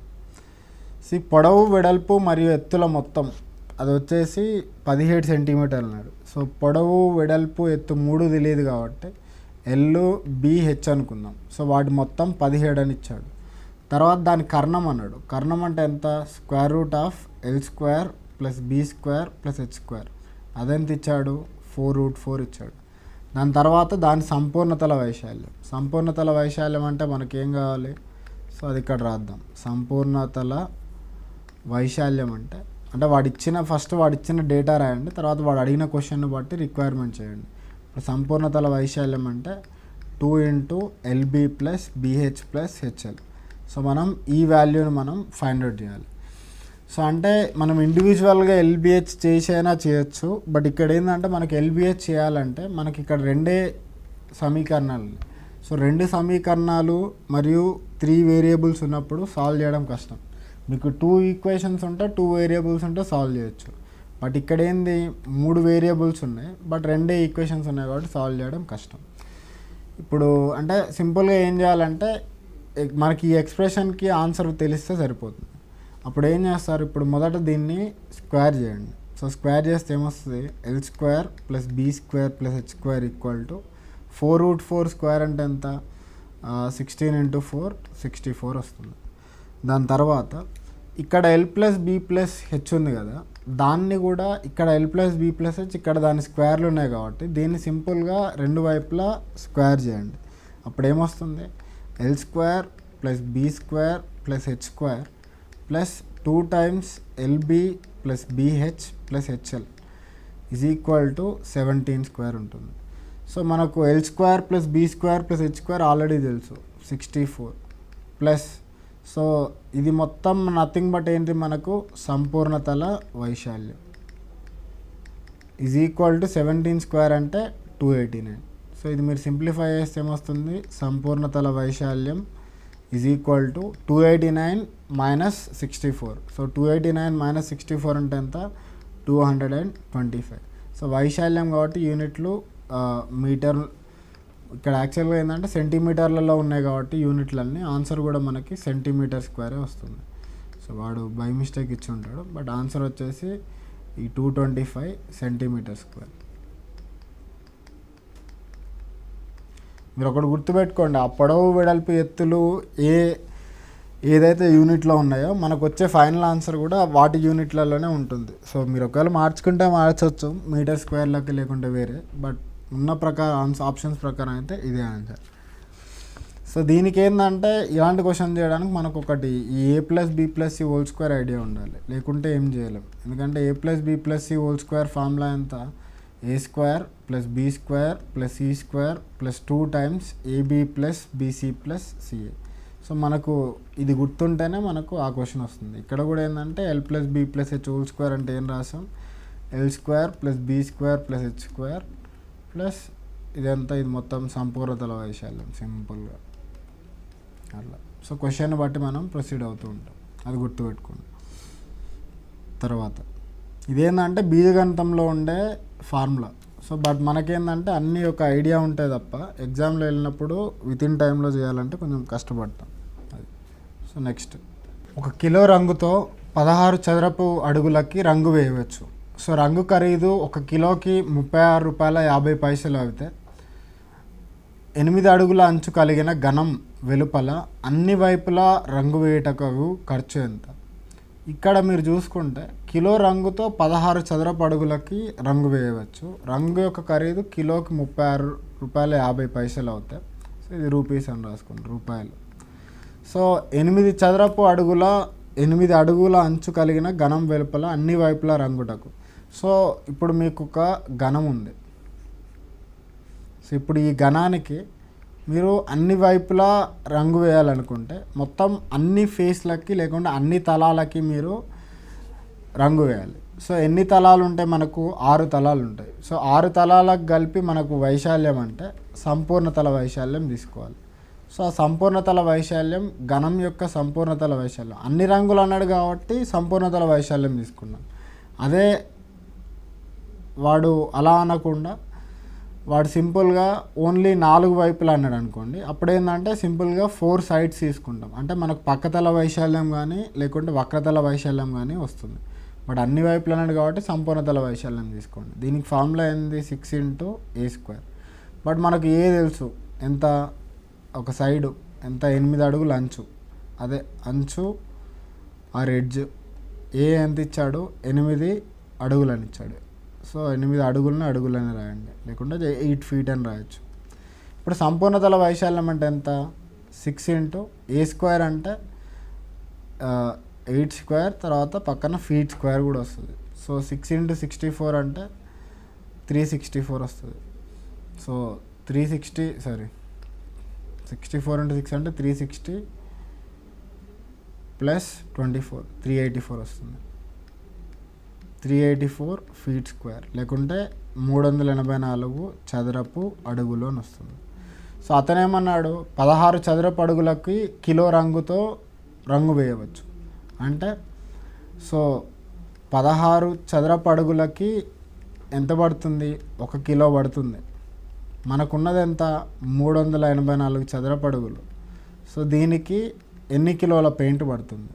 పొడవు వెడల్పు మరియు ఎత్తుల మొత్తం అది వచ్చేసి 17 సెంటీమీటర్లు అన్నాడు. సో పొడవు వెడల్పు ఎత్తు 3 తెలియదు కాబట్టి LBH అనుకుందాం. సో వాటి మొత్తం 17 అని ఇచ్చాడు. తర్వాత దాని కర్ణం అన్నాడు. కర్ణం అంటే ఎంత, √L² + B² + H². అదెంత ఇచ్చాడు, 4√4 ఇచ్చాడు. దాని తర్వాత దాని సంపూర్ణతల వైశాల్యం అంటే మనకేం కావాలి, సో అది ఇక్కడ రాద్దాం. సంపూర్ణతల వైశాల్యం అంటే వాడిచ్చిన డేటా రాయండి, తర్వాత వాడు అడిగిన క్వశ్చన్ బట్టి రిక్వైర్మెంట్ చేయండి. ఇప్పుడు సంపూర్ణతల వైశాల్యం అంటే 2 × LB + BH + HL. సో మనం ఈ వాల్యూని మనం ఫైండ్ అవుట్ చేయాలి. సో అంటే మనం ఇండివిజువల్గా LBH చేసైనా చేయొచ్చు. బట్ ఇక్కడ ఏంటంటే మనకి LBH చేయాలంటే మనకి ఇక్కడ 2 సమీకరణాలు. సో 2 సమీకరణాలు మరియు 3 వేరియబుల్స్ ఉన్నప్పుడు సాల్వ్ చేయడం కష్టం. మీకు 2 ఈక్వేషన్స్ ఉంటే 2 వేరియబుల్స్ ఉంటే సాల్వ్ చేయొచ్చు. బట్ ఇక్కడ ఏంది 3 వేరియబుల్స్ ఉన్నాయి, బట్ 2 ఈక్వేషన్స్ ఉన్నాయి కాబట్టి సాల్వ్ చేయడం కష్టం. ఇప్పుడు అంటే సింపుల్గా ఏం చేయాలంటే మనకి ఈ ఎక్స్ప్రెషన్కి ఆన్సర్ తెలిస్తే సరిపోతుంది. అప్పుడు ఏం చేస్తారు, ఇప్పుడు మొదట దీన్ని స్క్వేర్ చేయండి. సో స్క్వేర్ చేస్తే ఏమొస్తుంది, L² + B² + H² = 4√4² అంటే ఎంత, 16 × 4 64 వస్తుంది. దాని తర్వాత ఇక్కడ L + B + H ఉంది కదా, దాన్ని కూడా ఇక్కడ L + B + H ఇక్కడ దాని స్క్వేర్లు ఉన్నాయి కాబట్టి దీన్ని సింపుల్గా 2 వైపులా స్క్వేర్ చేయండి. అప్పుడు ఏమొస్తుంది, L² + B² + H² + 2 × LB + BH + HL = 17² ఉంటుంది. సో మనకు L² + B² + H² ఆల్రెడీ తెలుసు 64 ప్లస్ సో ఇది మొత్తం నథింగ్ బట్ ఏంటి, మనకు సంపూర్ణ తల వైశాల్యం ఈజ్ ఈక్వల్ టు 17 స్క్వేర్ అంటే 289. సో ఇది మీరు సింప్లిఫై చేస్తే ఏమొస్తుంది, సంపూర్ణ తల వైశాల్యం is equal to 289 minus 64. So 289 minus 64 అంటే ఎంత, 225. సో వైశాల్యం కాబట్టి యూనిట్లు మీటర్, ఇక్కడ యాక్చువల్గా ఏంటంటే సెంటీమీటర్లలో ఉన్నాయి కాబట్టి యూనిట్లన్నీ, ఆన్సర్ కూడా మనకి సెంటీమీటర్ స్క్వేరే వస్తుంది. సో వాడు బై మిస్టేక్ ఇచ్చి ఉంటాడు, బట్ ఆన్సర్ వచ్చేసి ఈ 225 సెంటీమీటర్ స్క్వేర్. మీరు ఒకటి గుర్తుపెట్టుకోండి, ఆ పొడవు వెడల్పు ఎత్తులు ఏదైతే యూనిట్లో ఉన్నాయో మనకు వచ్చే ఫైనల్ ఆన్సర్ కూడా వాటి యూనిట్లలోనే ఉంటుంది. సో మీరు ఒకవేళ మార్చుకుంటే మార్చవచ్చు మీటర్ స్క్వేర్లకి, లేకుంటే వేరే, బట్ ఉన్న ప్రకారం ఆప్షన్స్ ప్రకారం అయితే ఇదే ఆన్సర్. సో దీనికి ఏంటంటే ఇలాంటి క్వశ్చన్ చేయడానికి మనకు ఒకటి ఈ a plus B plus C whole square idea ఉండాలి, లేకుంటే ఏం చేయలేం. ఎందుకంటే a plus B plus C whole square formula ఎంత, A square plus B square plus C square plus 2 times AB plus BC plus CA. So మనకు ఇది గుర్తుంటేనే మనకు ఆ క్వశ్చన్ వస్తుంది. ఇక్కడ కూడా ఏంటంటే L plus B plus H whole square అంటే ఏం రాసాం, L square plus B square plus H square plus ఇదంతా, ఇది మొత్తం సంపూర్ణ తల వైశాల్యం సింపుల్గా అట్లా. సో క్వశ్చన్ బట్టి మనం ప్రొసీడ్ అవుతూ ఉంటాం, అది గుర్తుపెట్టుకోండి. తర్వాత ఇదేంటంటే బీజగణితంలో ఉండే ఫార్ములా. సో బట్ మనకేంటంటే అన్నీ ఒక ఐడియా ఉంటాయి తప్ప ఎగ్జామ్లో వెళ్ళినప్పుడు వితిన్ టైంలో చేయాలంటే కొంచెం కష్టపడతాం అది. సో నెక్స్ట్, 1 కిలో రంగుతో 16 చదరపు అడుగులకి రంగు వేయవచ్చు. సో రంగు ఖరీదు 1 కిలోకి 36 రూపాయల 50 పైసలు అయితే 8 అడుగుల అంచు కలిగిన ఘనం వెలుపల అన్ని వైపులా రంగు వేయటకు ఖర్చు ఎంత. ఇక్కడ మీరు చూసుకుంటే కిలో రంగుతో 16 చదరపు అడుగులకి రంగు వేయవచ్చు. రంగు యొక్క ఖరీదు కిలోకి 36 రూపాయల 50 పైసలు అవుతాయి. సో ఇది రూపీస్ అని రాసుకోండి, రూపాయలు. సో 8 అడుగుల అంచు కలిగిన ఘనం వెలుపల అన్ని వైపులా రంగుటకు. సో ఇప్పుడు మీకు ఒక ఘనం ఉంది. సో ఇప్పుడు ఈ ఘనానికి మీరు అన్ని వైపులా రంగు వేయాలనుకుంటే మొత్తం అన్ని ఫేస్లకి లేకుంటే అన్ని తలాలకి మీరు రంగు వేయాలి. సో ఎన్ని తలాలు ఉంటాయి, మనకు 6 తలాలు ఉంటాయి. సో 6 తలాలకు కలిపి మనకు వైశాల్యం అంటే సంపూర్ణ తల వైశాల్యం తీసుకోవాలి. సో ఆ సంపూర్ణ తల వైశాల్యం ఘనం యొక్క సంపూర్ణ తల వైశాల్యం, అన్ని రంగులు అన్నాడు కాబట్టి సంపూర్ణ తల వైశాల్యం తీసుకున్నాం. అదే వాడు అలా అనకుండా వాడు సింపుల్గా ఓన్లీ 4 వైపులు అన్నాడు అనుకోండి, అప్పుడేంటంటే సింపుల్గా 4 సైడ్స్ తీసుకుంటాం. అంటే మనకు పక్కతల వైశాల్యం కానీ లేకుంటే వక్రతల వైశాల్యం కానీ వస్తుంది. బట్ అన్ని వైపులు అన్నాడు కాబట్టి సంపూర్ణ తల వైశాల్యం తీసుకోండి. దీనికి ఫార్ములా ఏంది, 6 × a². బట్ మనకు ఏ తెలుసు ఎంత, ఒక సైడు ఎంత, 8 అడుగులు అంచు, అదే అంచు ఆర్ ఎడ్జ్. ఏ ఎంత ఇచ్చాడు, 8 అడుగులు అని ఇచ్చాడు. సో 8 అడుగులని రాయండి, లేకుంటే 8 ఫీట్ అని రాయొచ్చు. ఇప్పుడు సంపూర్ణ తల వైశాల్యం అంటే ఎంత, 6 × a² అంటే 8² తర్వాత పక్కన ఫీట్ స్క్వేర్ కూడా వస్తుంది. సో 6 × 64 అంటే 364 వస్తుంది. సో 64 × 6 అంటే 360 ప్లస్ 24 384 వస్తుంది. 384 ఫీట్ స్క్వేర్ లేకుంటే 384 చదరపు అడుగులు అని వస్తుంది. సో అతనేమన్నాడు, 16 చదరపు అడుగులకి కిలో రంగుతో రంగు వేయవచ్చు అంటే, సో 16 చదరపు అడుగులకి ఎంత పడుతుంది, 1 కిలో పడుతుంది. మనకున్నది ఎంత, 384 చదరపు అడుగులు. సో దీనికి ఎన్ని కిలోల పెయింట్ పడుతుంది.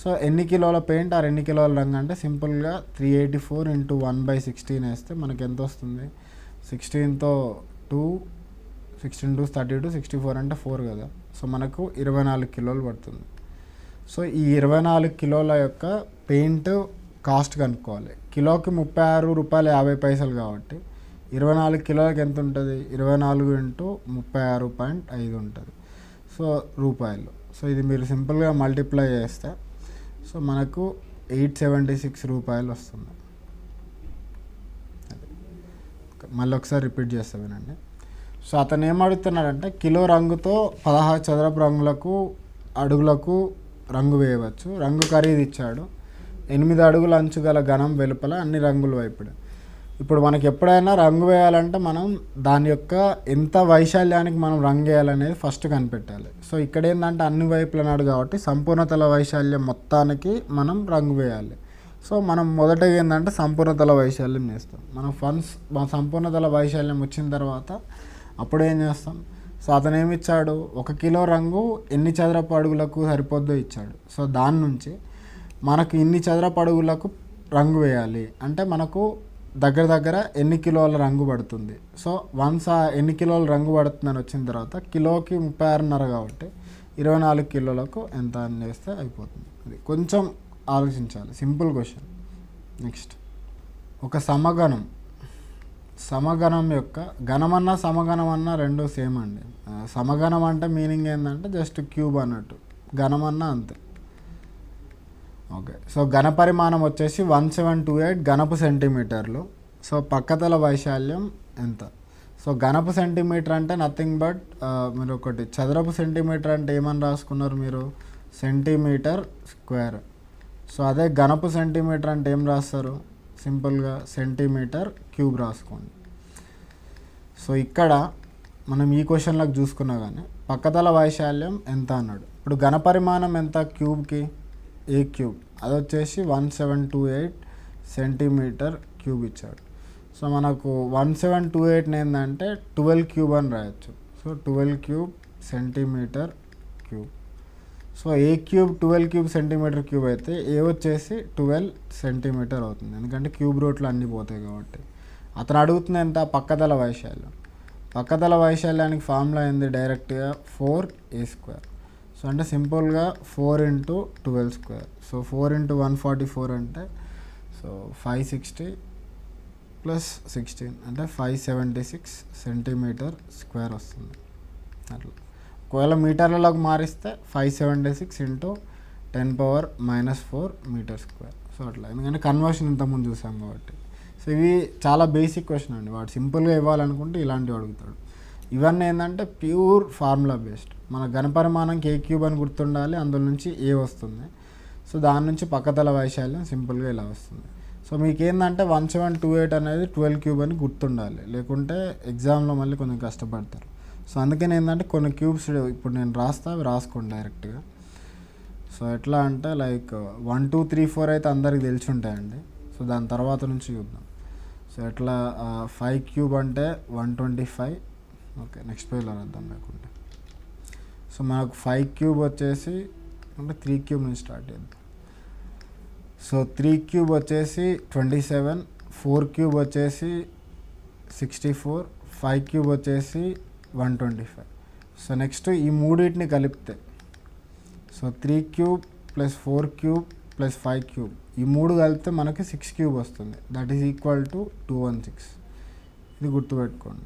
సో ఎన్ని కిలోల పెయింట్ ఆర్ ఎన్ని కిలోల రంగు అంటే సింపుల్గా 384 × 1/16 వేస్తే మనకి ఎంత వస్తుంది, 16తో 2 16 2 32 64 అంటే 4 కదా. సో మనకు 24 కిలోలు పడుతుంది. సో ఈ 24 కిలోల యొక్క పెయింట్ కాస్ట్ కనుక్కోవాలి. కిలోకి 36 రూపాయల 50 పైసలు కాబట్టి 24 కిలోలకి ఎంత ఉంటుంది, 24 × 36.5 ఉంటుంది. సో రూపాయలు. సో ఇది మీరు సింపుల్గా మల్టిప్లై చేస్తే సో మనకు 876 రూపాయలు వస్తుంది. మళ్ళీ ఒకసారి రిపీట్ చేస్తా వినండి. సో అతను ఏం అడుగుతున్నాడంటే, కిలో రంగుతో 16 చదరపు రంగులకు అడుగులకు రంగు వేయవచ్చు. రంగు ఖరీదు ఇచ్చాడు. 8 అడుగుల అంచు గల ఘనం వెలుపల అన్ని రంగులు వైపుడు. ఇప్పుడు మనకి ఎప్పుడైనా రంగు వేయాలంటే మనం దాని యొక్క ఎంత వైశాల్యానికి మనం రంగు వేయాలనేది ఫస్ట్ కనిపెట్టాలి. సో ఇక్కడ ఏంటంటే అన్ని వైపులు అన్నాడు కాబట్టి సంపూర్ణతల వైశాల్యం మొత్తానికి మనం రంగు వేయాలి. సో మనం మొదటగా ఏంటంటే సంపూర్ణతల వైశాల్యం చేస్తాం. మనం మన సంపూర్ణతల వైశాల్యం వచ్చిన తర్వాత అప్పుడు ఏం చేస్తాం. సో అతను ఏమి ఇచ్చాడు, 1 కిలో రంగు ఎన్ని చదరపు అడుగులకు సరిపోద్దో ఇచ్చాడు. సో దాని నుంచి మనకు ఇన్ని చదరపు అడుగులకు రంగు వేయాలి అంటే మనకు దగ్గర ఎన్ని కిలోల రంగు పడుతుంది. సో వన్స్ ఎన్ని కిలోల రంగు పడుతుందని వచ్చిన తర్వాత కిలోకి 36.5 కాబట్టి 24 కిలోలకు ఎంత అని చేస్తే అయిపోతుంది. అది కొంచెం ఆలోచించాలి. Simple question. నెక్స్ట్, ఒక సమగణం యొక్క ఘనమన్నా సమగణమన్నా రెండు సేమ్ అండి. సమగణం అంటే మీనింగ్ ఏంటంటే జస్ట్ క్యూబ్ అన్నట్టు, ఘనమన్నా అంతే. ఓకే, సో ఘన పరిమాణం వచ్చేసి 1728 ఘనపు సెంటీమీటర్లు. సో పక్కతల వైశాల్యం ఎంత? సో ఘనపు సెంటీమీటర్ అంటే నథింగ్ బట్ మీరు ఒకటి చదరపు సెంటీమీటర్ అంటే ఏమని రాసుకున్నారు మీరు, సెంటీమీటర్ స్క్వేర్. సో అదే ఘనపు సెంటీమీటర్ అంటే ఏం రాస్తారు, సింపుల్గా సెంటీమీటర్ క్యూబ్ రాసుకోండి. సో ఇక్కడ మనం ఈ క్వశ్చన్లకు చూసుకున్నా కానీ పక్కతల వైశాల్యం ఎంత అన్నాడు. ఇప్పుడు ఘన పరిమాణం ఎంత క్యూబ్కి, ఏ క్యూబ్, అది వచ్చేసి 1728 సెంటీమీటర్ క్యూబ్ ఇచ్చాడు. సో మనకు 1728 ఏంటంటే 12 క్యూబ్ అని రాయొచ్చు. So 12 cube centimetre cube. So A cube 12 cube centimetre cube అయితే ఏ వచ్చేసి 12 సెంటీమీటర్ అవుతుంది, ఎందుకంటే క్యూబ్ రూట్లు అన్నీ పోతాయి కాబట్టి. అతను అడుగుతుంది ఎంత, పక్కతల వైశాల్యం. పక్కతల వైశాల్యానికి ఫార్ములా ఏంది, డైరెక్ట్గా 4a². సో అంటే సింపుల్గా 4 × 12². సో 4 × 144 అంటే సో 560 + 16 అంటే 576 సెంటీమీటర్ స్క్వేర్ వస్తుంది. అట్లా ఒకవేళ మీటర్లలోకి మారిస్తే 576 × 10⁻⁻⁴ మీటర్ స్క్వేర్. సో అట్లా, ఎందుకంటే కన్వర్షన్ ఇంతకుముందు చూసాం కాబట్టి. సో ఇవి చాలా బేసిక్ క్వశ్చన్ అండి. వాడు సింపుల్గా ఇవ్వాలనుకుంటే ఇలాంటివి అడుగుతాడు. ఇవన్నీ ఏంటంటే ప్యూర్ ఫార్ములా బేస్డ్. మన ఘనపరిమాణంకి ఏ క్యూబ్ అని గుర్తుండాలి, అందులో నుంచి ఏ వస్తుంది. సో దాని నుంచి పక్కతల వైశాల్యం సింపుల్గా ఇలా వస్తుంది. సో మీకు ఏంటంటే 1728 అనేది 12 క్యూబ్ అని గుర్తుండాలి, లేకుంటే ఎగ్జామ్లో మళ్ళీ కొంచెం కష్టపడతారు. సో అందుకని ఏంటంటే కొన్ని క్యూబ్స్ ఇప్పుడు నేను రాస్తా, అవి రాసుకోండి డైరెక్ట్గా. సో ఎట్లా అంటే లైక్ 1 2 3 4 అయితే అందరికి తెలిసి ఉంటాయండి. సో దాని తర్వాత నుంచి చూద్దాం. సో ఎట్లా 5 క్యూబ్ అంటే 125. ఓకే, నెక్స్ట్ పేజ్లో రాద్దాం లేకుంటే. సో మనకు 5 క్యూబ్ వచ్చేసి అంటే 3 క్యూబ్ నుంచి స్టార్ట్ చేద్దాం. సో 3 క్యూబ్ వచ్చేసి 27, 4 క్యూబ్ వచ్చేసి 64, 5 క్యూబ్ వచ్చేసి 125. సో నెక్స్ట్ ఈ మూడింటిని కలిపితే సో 3 క్యూబ్ + 4 క్యూబ్ + 5 క్యూబ్ ఈ మూడు కలిపితే మనకి 6 క్యూబ్ వస్తుంది. That is equal to 216. ఇది గుర్తుపెట్టుకోండి.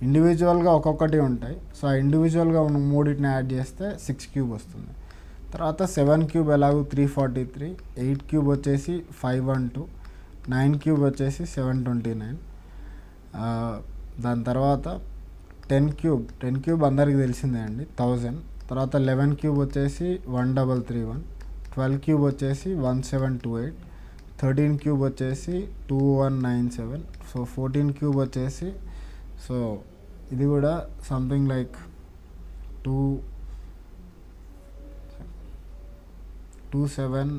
ఇండివిజువల్గా ఒక్కొక్కటి ఉంటాయి. సో ఆ ఇండివిజువల్గా ఉన్న మూడింటిని యాడ్ చేస్తే 6 క్యూబ్ వస్తుంది. తర్వాత 7 క్యూబ్ ఎలాగో 343, 8 క్యూబ్ వచ్చేసి 512, 9 క్యూబ్ వచ్చేసి 729. దాని తర్వాత 10 క్యూబ్ అందరికీ తెలిసిందే అండి, 1000. తర్వాత 11 క్యూబ్ వచ్చేసి 1331, 12 క్యూబ్ వచ్చేసి 1728, 13 క్యూబ్ వచ్చేసి 2197. సో 14 క్యూబ్ వచ్చేసి సో ఇది కూడా సంథింగ్ లైక్ 27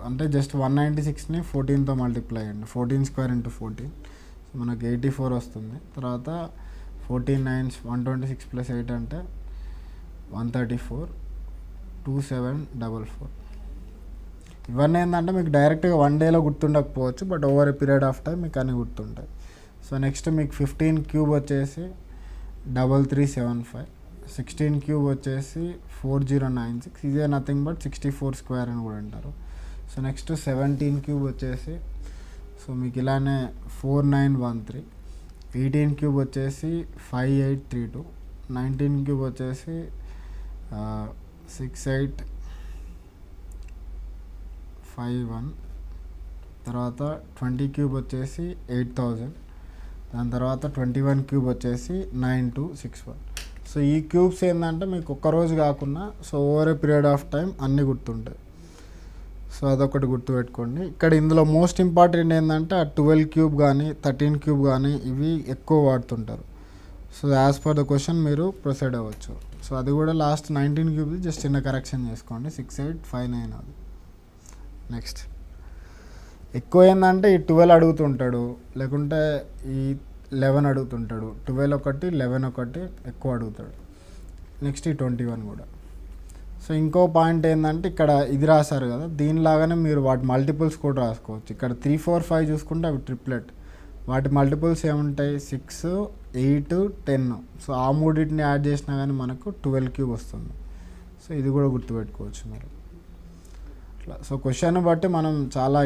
అంటే జస్ట్ 196ని 14తో మల్టిప్లై అండి, 14² × 14. సో మనకు 84 వస్తుంది. తర్వాత 14 9 126 + 8 అంటే 134, 2744. ఇవన్నీ ఏంటంటే మీకు డైరెక్ట్గా 1 డేలో గుర్తుండకపోవచ్చు, but over a period of time మీకు అన్నీ గుర్తుంటాయి. సో నెక్స్ట్ మీకు 15 క్యూబ్ వచ్చేసి 3375, 16 క్యూబ్ వచ్చేసి 4096. ఇదే నథింగ్ బట్ 64² అని కూడా అంటారు. సో నెక్స్ట్ 17 క్యూబ్ వచ్చేసి సో మీకు ఇలానే 4913, 18 క్యూబ్ వచ్చేసి 5832, 19 క్యూబ్ వచ్చేసి 6851. తర్వాత 20 క్యూబ్ వచ్చేసి 8000. దాని తర్వాత 21 క్యూబ్ వచ్చేసి 9261. సో ఈ క్యూబ్స్ ఏంటంటే మీకు ఒక్కరోజు కాకుండా so over a period of time అన్నీ గుర్తుంటాయి. సో అదొకటి గుర్తుపెట్టుకోండి. ఇక్కడ ఇందులో మోస్ట్ ఇంపార్టెంట్ ఏంటంటే ఆ 12 క్యూబ్ కానీ 13 క్యూబ్ కానీ ఇవి ఎక్కువ వాడుతుంటారు. So as per the question మీరు ప్రొసీడ్ అవ్వచ్చు. సో అది కూడా లాస్ట్ 19 క్యూబ్ది జస్ట్ చిన్న కరెక్షన్ చేసుకోండి, 6859 అది. నెక్స్ట్ ఎక్కువ ఏంటంటే ఈ 12 అడుగుతుంటాడు, లేకుంటే ఈ 11 అడుగుతుంటాడు. 12 ఒకటి 11 ఒకటి ఎక్కువ అడుగుతాడు. నెక్స్ట్ ఈ 21 కూడా. సో ఇంకో పాయింట్ ఏంటంటే ఇక్కడ ఇది రాశారు కదా, దీనిలాగానే మీరు వాటి మల్టిపుల్స్ కూడా రాసుకోవచ్చు. ఇక్కడ 3, 4, 5 చూసుకుంటే అవి ట్రిప్లెట్, వాటి మల్టిపుల్స్ ఏముంటాయి 6, 8, 10. సో ఆ మూడింటిని యాడ్ చేసినా కానీ మనకు 12 క్యూబ్ వస్తుంది. సో ఇది కూడా గుర్తుపెట్టుకోవచ్చు మీరు అట్లా. సో క్వశ్చన్ బట్టి మనం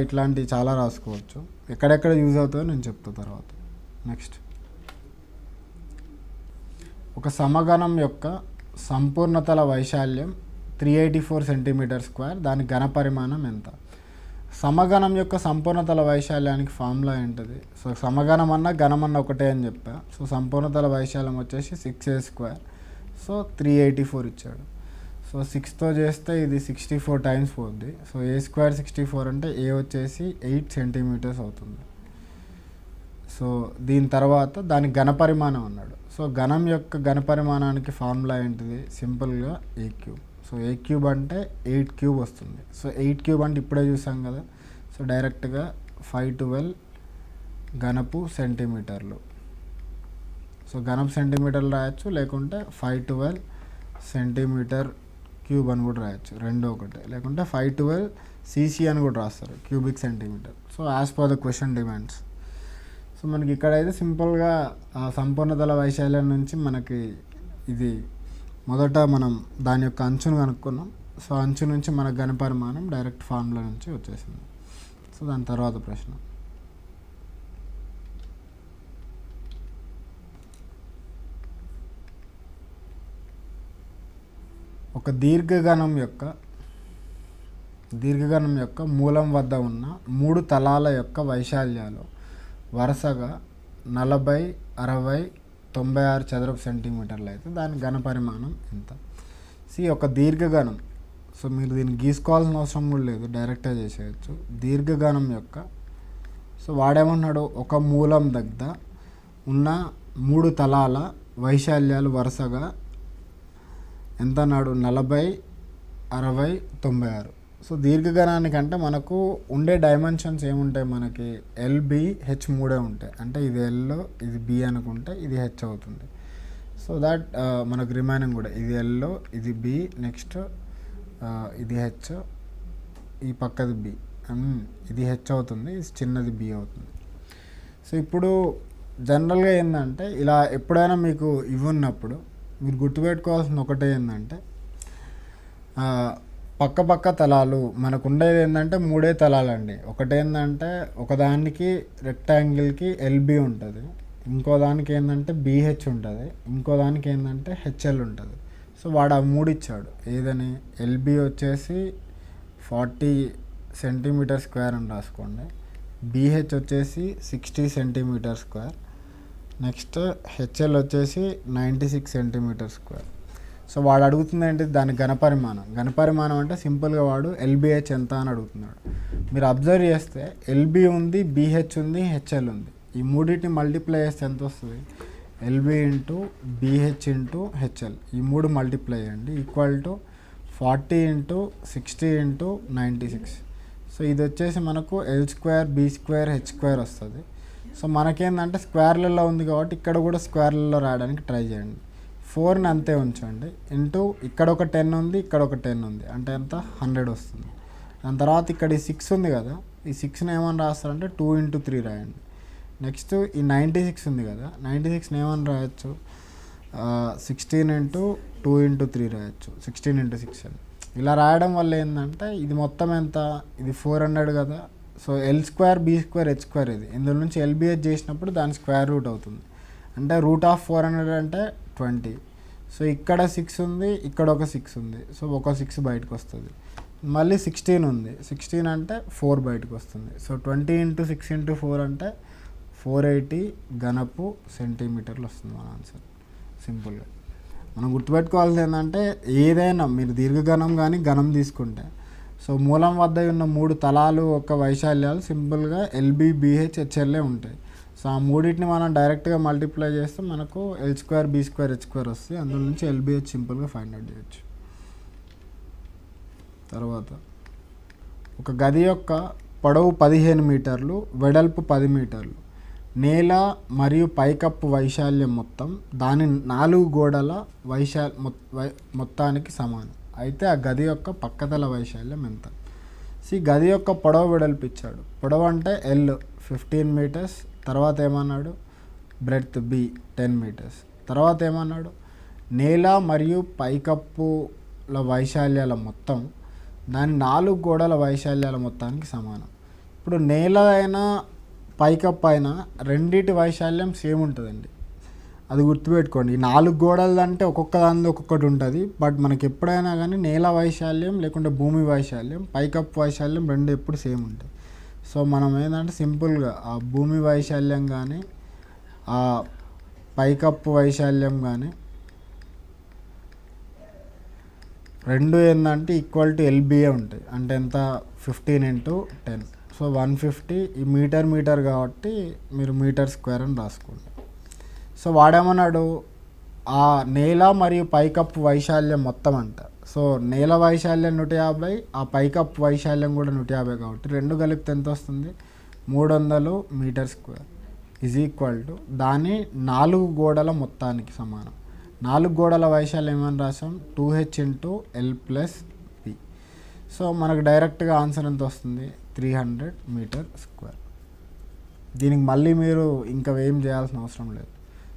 ఇట్లాంటివి చాలా రాసుకోవచ్చు. ఎక్కడెక్కడ యూజ్ అవుతుందో నేను చెప్తా తర్వాత. నెక్స్ట్ ఒక సమగణం యొక్క సంపూర్ణతల వైశాల్యం 384 సెంటీమీటర్ స్క్వేర్, దాని ఘనపరిమాణం ఎంత? సమగణం యొక్క సంపూర్ణతల వైశాల్యానికి ఫార్ములా ఏంటిది? సో సమగణం అన్న గణం అన్న ఒకటే అని చెప్పా. సో సంపూర్ణతల వైశాల్యం వచ్చేసి 6a². సో 384 ఇచ్చాడు. సో 6తో చేస్తే ఇది 64 టైమ్స్ పోద్ది. సో a² 64 అంటే ఏ వచ్చేసి 8 సెంటీమీటర్స్ అవుతుంది. సో దీని తర్వాత దాని ఘనపరిమాణం అన్నాడు. సో ఘనం యొక్క ఘనపరిమాణానికి ఫార్ములా ఏంటిది? సింపుల్గా a³. సో a³ అంటే 8 క్యూబ్ వస్తుంది. సో 8 క్యూబ్ అంటే ఇప్పుడే చూసాం కదా. సో డైరెక్ట్గా 512 ఘనపు సెంటీమీటర్లు. సో ఘనపు సెంటీమీటర్లు రాయొచ్చు, లేకుంటే 512 సెంటీమీటర్ క్యూబ్ అని కూడా రాయొచ్చు, రెండో ఒకటే. లేకుంటే 512 cc అని కూడా రాస్తారు, cubic centimetre. So as per the question demands. So మనకి ఇక్కడైతే సింపుల్గా సంపూర్ణతల వైశాల్యం నుంచి మనకి ఇది మొదట మనం దాని యొక్క అంచును కనుక్కున్నాం. సో అంచు నుంచి మన ఘనపరిమాణం డైరెక్ట్ ఫార్ములా నుంచి వచ్చేసింది. సో దాని తర్వాత ప్రశ్న, ఒక దీర్ఘఘనం యొక్క మూలం వద్ద ఉన్న 3 తలాల యొక్క వైశాల్యాలు వరుసగా 40, 60, 96 చదరపు సెంటీమీటర్లు అయితే దాని ఘనపరిమాణం ఎంత? ఒక దీర్ఘఘనం. సో మీరు దీన్ని గీసుకోవాల్సిన అవసరం కూడా లేదు, డైరెక్ట్గా చేసేయచ్చు. దీర్ఘఘనం యొక్క సో వాడేమన్నాడు, ఒక మూలం దగ్గర ఉన్న 3 తలాల వైశాల్యాలు వరుసగా ఎంత అన్నాడు? 40, 60, 96. సో దీర్ఘఘనానికంటే మనకు ఉండే డైమెన్షన్స్ ఏముంటాయి? మనకి LBH 3 ఉంటాయి. అంటే ఇది L, ఇది B అనుకుంటే ఇది H అవుతుంది. సో దట్ మనకు రిమైనింగ్ కూడా ఇది L, ఇది B, నెక్స్ట్ ఇది H, ఈ పక్కది B, ఇది H అవుతుంది, ఇది చిన్నది B అవుతుంది. సో ఇప్పుడు జనరల్గా ఏంటంటే ఇలా ఎప్పుడైనా మీకు ఇవి ఉన్నప్పుడు మీరు గుర్తుపెట్టుకోవాల్సిన ఒకటే ఏంటంటే పక్క తలాలు మనకు ఉండేది ఏంటంటే 3 తలాలండి. ఒకటేంటంటే ఒకదానికి రెక్టాంగిల్కి LB ఉంటుంది, ఇంకో దానికి ఏంటంటే BH ఉంటుంది, ఇంకో దానికి ఏంటంటే HL ఉంటుంది. సో వాడు ఆ 3 ఇచ్చాడు. ఏదని? LB వచ్చేసి 40 సెంటీమీటర్ స్క్వేర్ అని రాసుకోండి, BH వచ్చేసి 60 సెంటీమీటర్ స్క్వేర్, నెక్స్ట్ HL వచ్చేసి 96 సెంటీమీటర్ స్క్వేర్. సో వాడు అడుగుతుంది ఏంటి? దాని ఘనపరిమాణం అంటే సింపుల్గా వాడు LBH ఎంత అని అడుగుతున్నాడు. మీరు అబ్జర్వ్ చేస్తే LB ఉంది, BH ఉంది, HL ఉంది. ఈ మూడింటిని మల్టిప్లై చేస్తే ఎంత వస్తుంది? LB into BH into HL, ఈ 3 మల్టిప్లై చేయండి, equal to 40 into 60 into 96. So ఇది వచ్చేసి మనకు L² B² H² వస్తుంది. సో మనకేంటంటే స్క్వేర్లలో ఉంది కాబట్టి ఇక్కడ కూడా స్క్వేర్లలో రాయడానికి ట్రై చేయండి. 4ని అంతే ఉంచండి, ఇంటూ ఇక్కడ ఒక 10 ఉంది, ఇక్కడ ఒక 10 ఉంది, అంటే ఎంత? 100 వస్తుంది. దాని తర్వాత ఇక్కడ ఈ 6 ఉంది కదా, ఈ 6ని ఏమని రాస్తారంటే 2 ఇంటూ 3 రాయండి. నెక్స్ట్ ఈ 96 ఉంది కదా, 96ని ఏమని రాయొచ్చు? 16 ఇంటూ 2 ఇంటూ 3 రాయొచ్చు, 16 ఇంటూ 6 అని. ఇలా రాయడం వల్ల ఏంటంటే ఇది మొత్తం ఎంత? ఇది 400 కదా. సో L² B² H² ఇది ఇందులో నుంచి LBH చేసినప్పుడు దాని స్క్వేర్ రూట్ అవుతుంది. అంటే √400 అంటే 20. సో ఇక్కడ 6 ఉంది, ఇక్కడ ఒక 6 ఉంది, సో ఒక 6 బయటకు వస్తుంది. మళ్ళీ 16 ఉంది, 16 అంటే 4 బయటకు వస్తుంది. సో 20 ఇంటూ 6 ఇంటూ 4 అంటే 480 ఘనపు సెంటీమీటర్లు వస్తుంది మన ఆన్సర్ సింపుల్గా. మనం గుర్తుపెట్టుకోవాల్సింది ఏంటంటే ఏదైనా మీరు దీర్ఘఘనం కానీ ఘనం తీసుకుంటే సో మూలం వద్ద ఉన్న 3 తలాలు ఒక వైశాల్యాలు సింపుల్గా LBBH HLఏ ఉంటాయి. సో ఆ మూడింటిని మనం డైరెక్ట్గా మల్టిప్లై చేస్తే మనకు L² B² H² వస్తుంది. అందులో నుంచి LBH సింపుల్గా ఫైండ్ అవుట్ చేయొచ్చు. తర్వాత ఒక గది యొక్క పొడవు 15 మీటర్లు, వెడల్పు 10 మీటర్లు, నేల మరియు పైకప్పు వైశాల్యం మొత్తం దాని 4 గోడల మొత్తానికి సమానం. అయితే ఆ గది యొక్క పక్కతల వైశాల్యం ఎంత? గది యొక్క పొడవు వెడల్పు ఇచ్చాడు. పొడవు అంటే L 15 మీటర్స్, తర్వాత ఏమన్నాడు బ్రెడ్త్ B 10 మీటర్స్, తర్వాత ఏమన్నాడు నేల మరియు పైకప్పుల వైశాల్యాల మొత్తం దాని 4 గోడల వైశాల్యాల మొత్తానికి సమానం. ఇప్పుడు నేల అయినా పైకప్పు అయినా రెండింటి వైశాల్యం సేమ్ ఉంటుందండి, అది గుర్తుపెట్టుకోండి. ఈ 4 గోడలు అంటే ఒక్కొక్క దానిలో ఒక్కొక్కటి ఉంటుంది. బట్ మనకి ఎప్పుడైనా కానీ నేల వైశాల్యం లేకుంటే భూమి వైశాల్యం పైకప్పు వైశాల్యం రెండు ఎప్పుడు సేమ్ ఉంటాయి. సో మనం ఏంటంటే సింపుల్గా ఆ భూమి వైశాల్యం కానీ ఆ పైకప్పు వైశాల్యం కానీ రెండు ఏంటంటే ఈక్వల్ టు LBA ఉంటాయి. అంటే ఎంత 15 × 10. సో 150. ఈ మీటర్ కాబట్టి మీరు m² అని రాసుకోండి. సో వాడేమన్నాడు ఆ నేల మరియు పైకప్పు వైశాల్యం మొత్తం అంట. సో నేల వైశాల్యం 150, ఆ పైకప్పు వైశాల్యం కూడా 150 కాబట్టి రెండు కలిపితే ఎంత వస్తుంది 300 m² ఈజ్ ఈక్వల్ టు దాని 4 గోడల మొత్తానికి సమానం. 4 గోడల వైశాల్యం ఏమని రాసాం 2H × L + B. సో మనకు డైరెక్ట్గా ఆన్సర్ ఎంత వస్తుంది 300 m². దీనికి మళ్ళీ మీరు ఇంకా ఏం చేయాల్సిన అవసరం లేదు.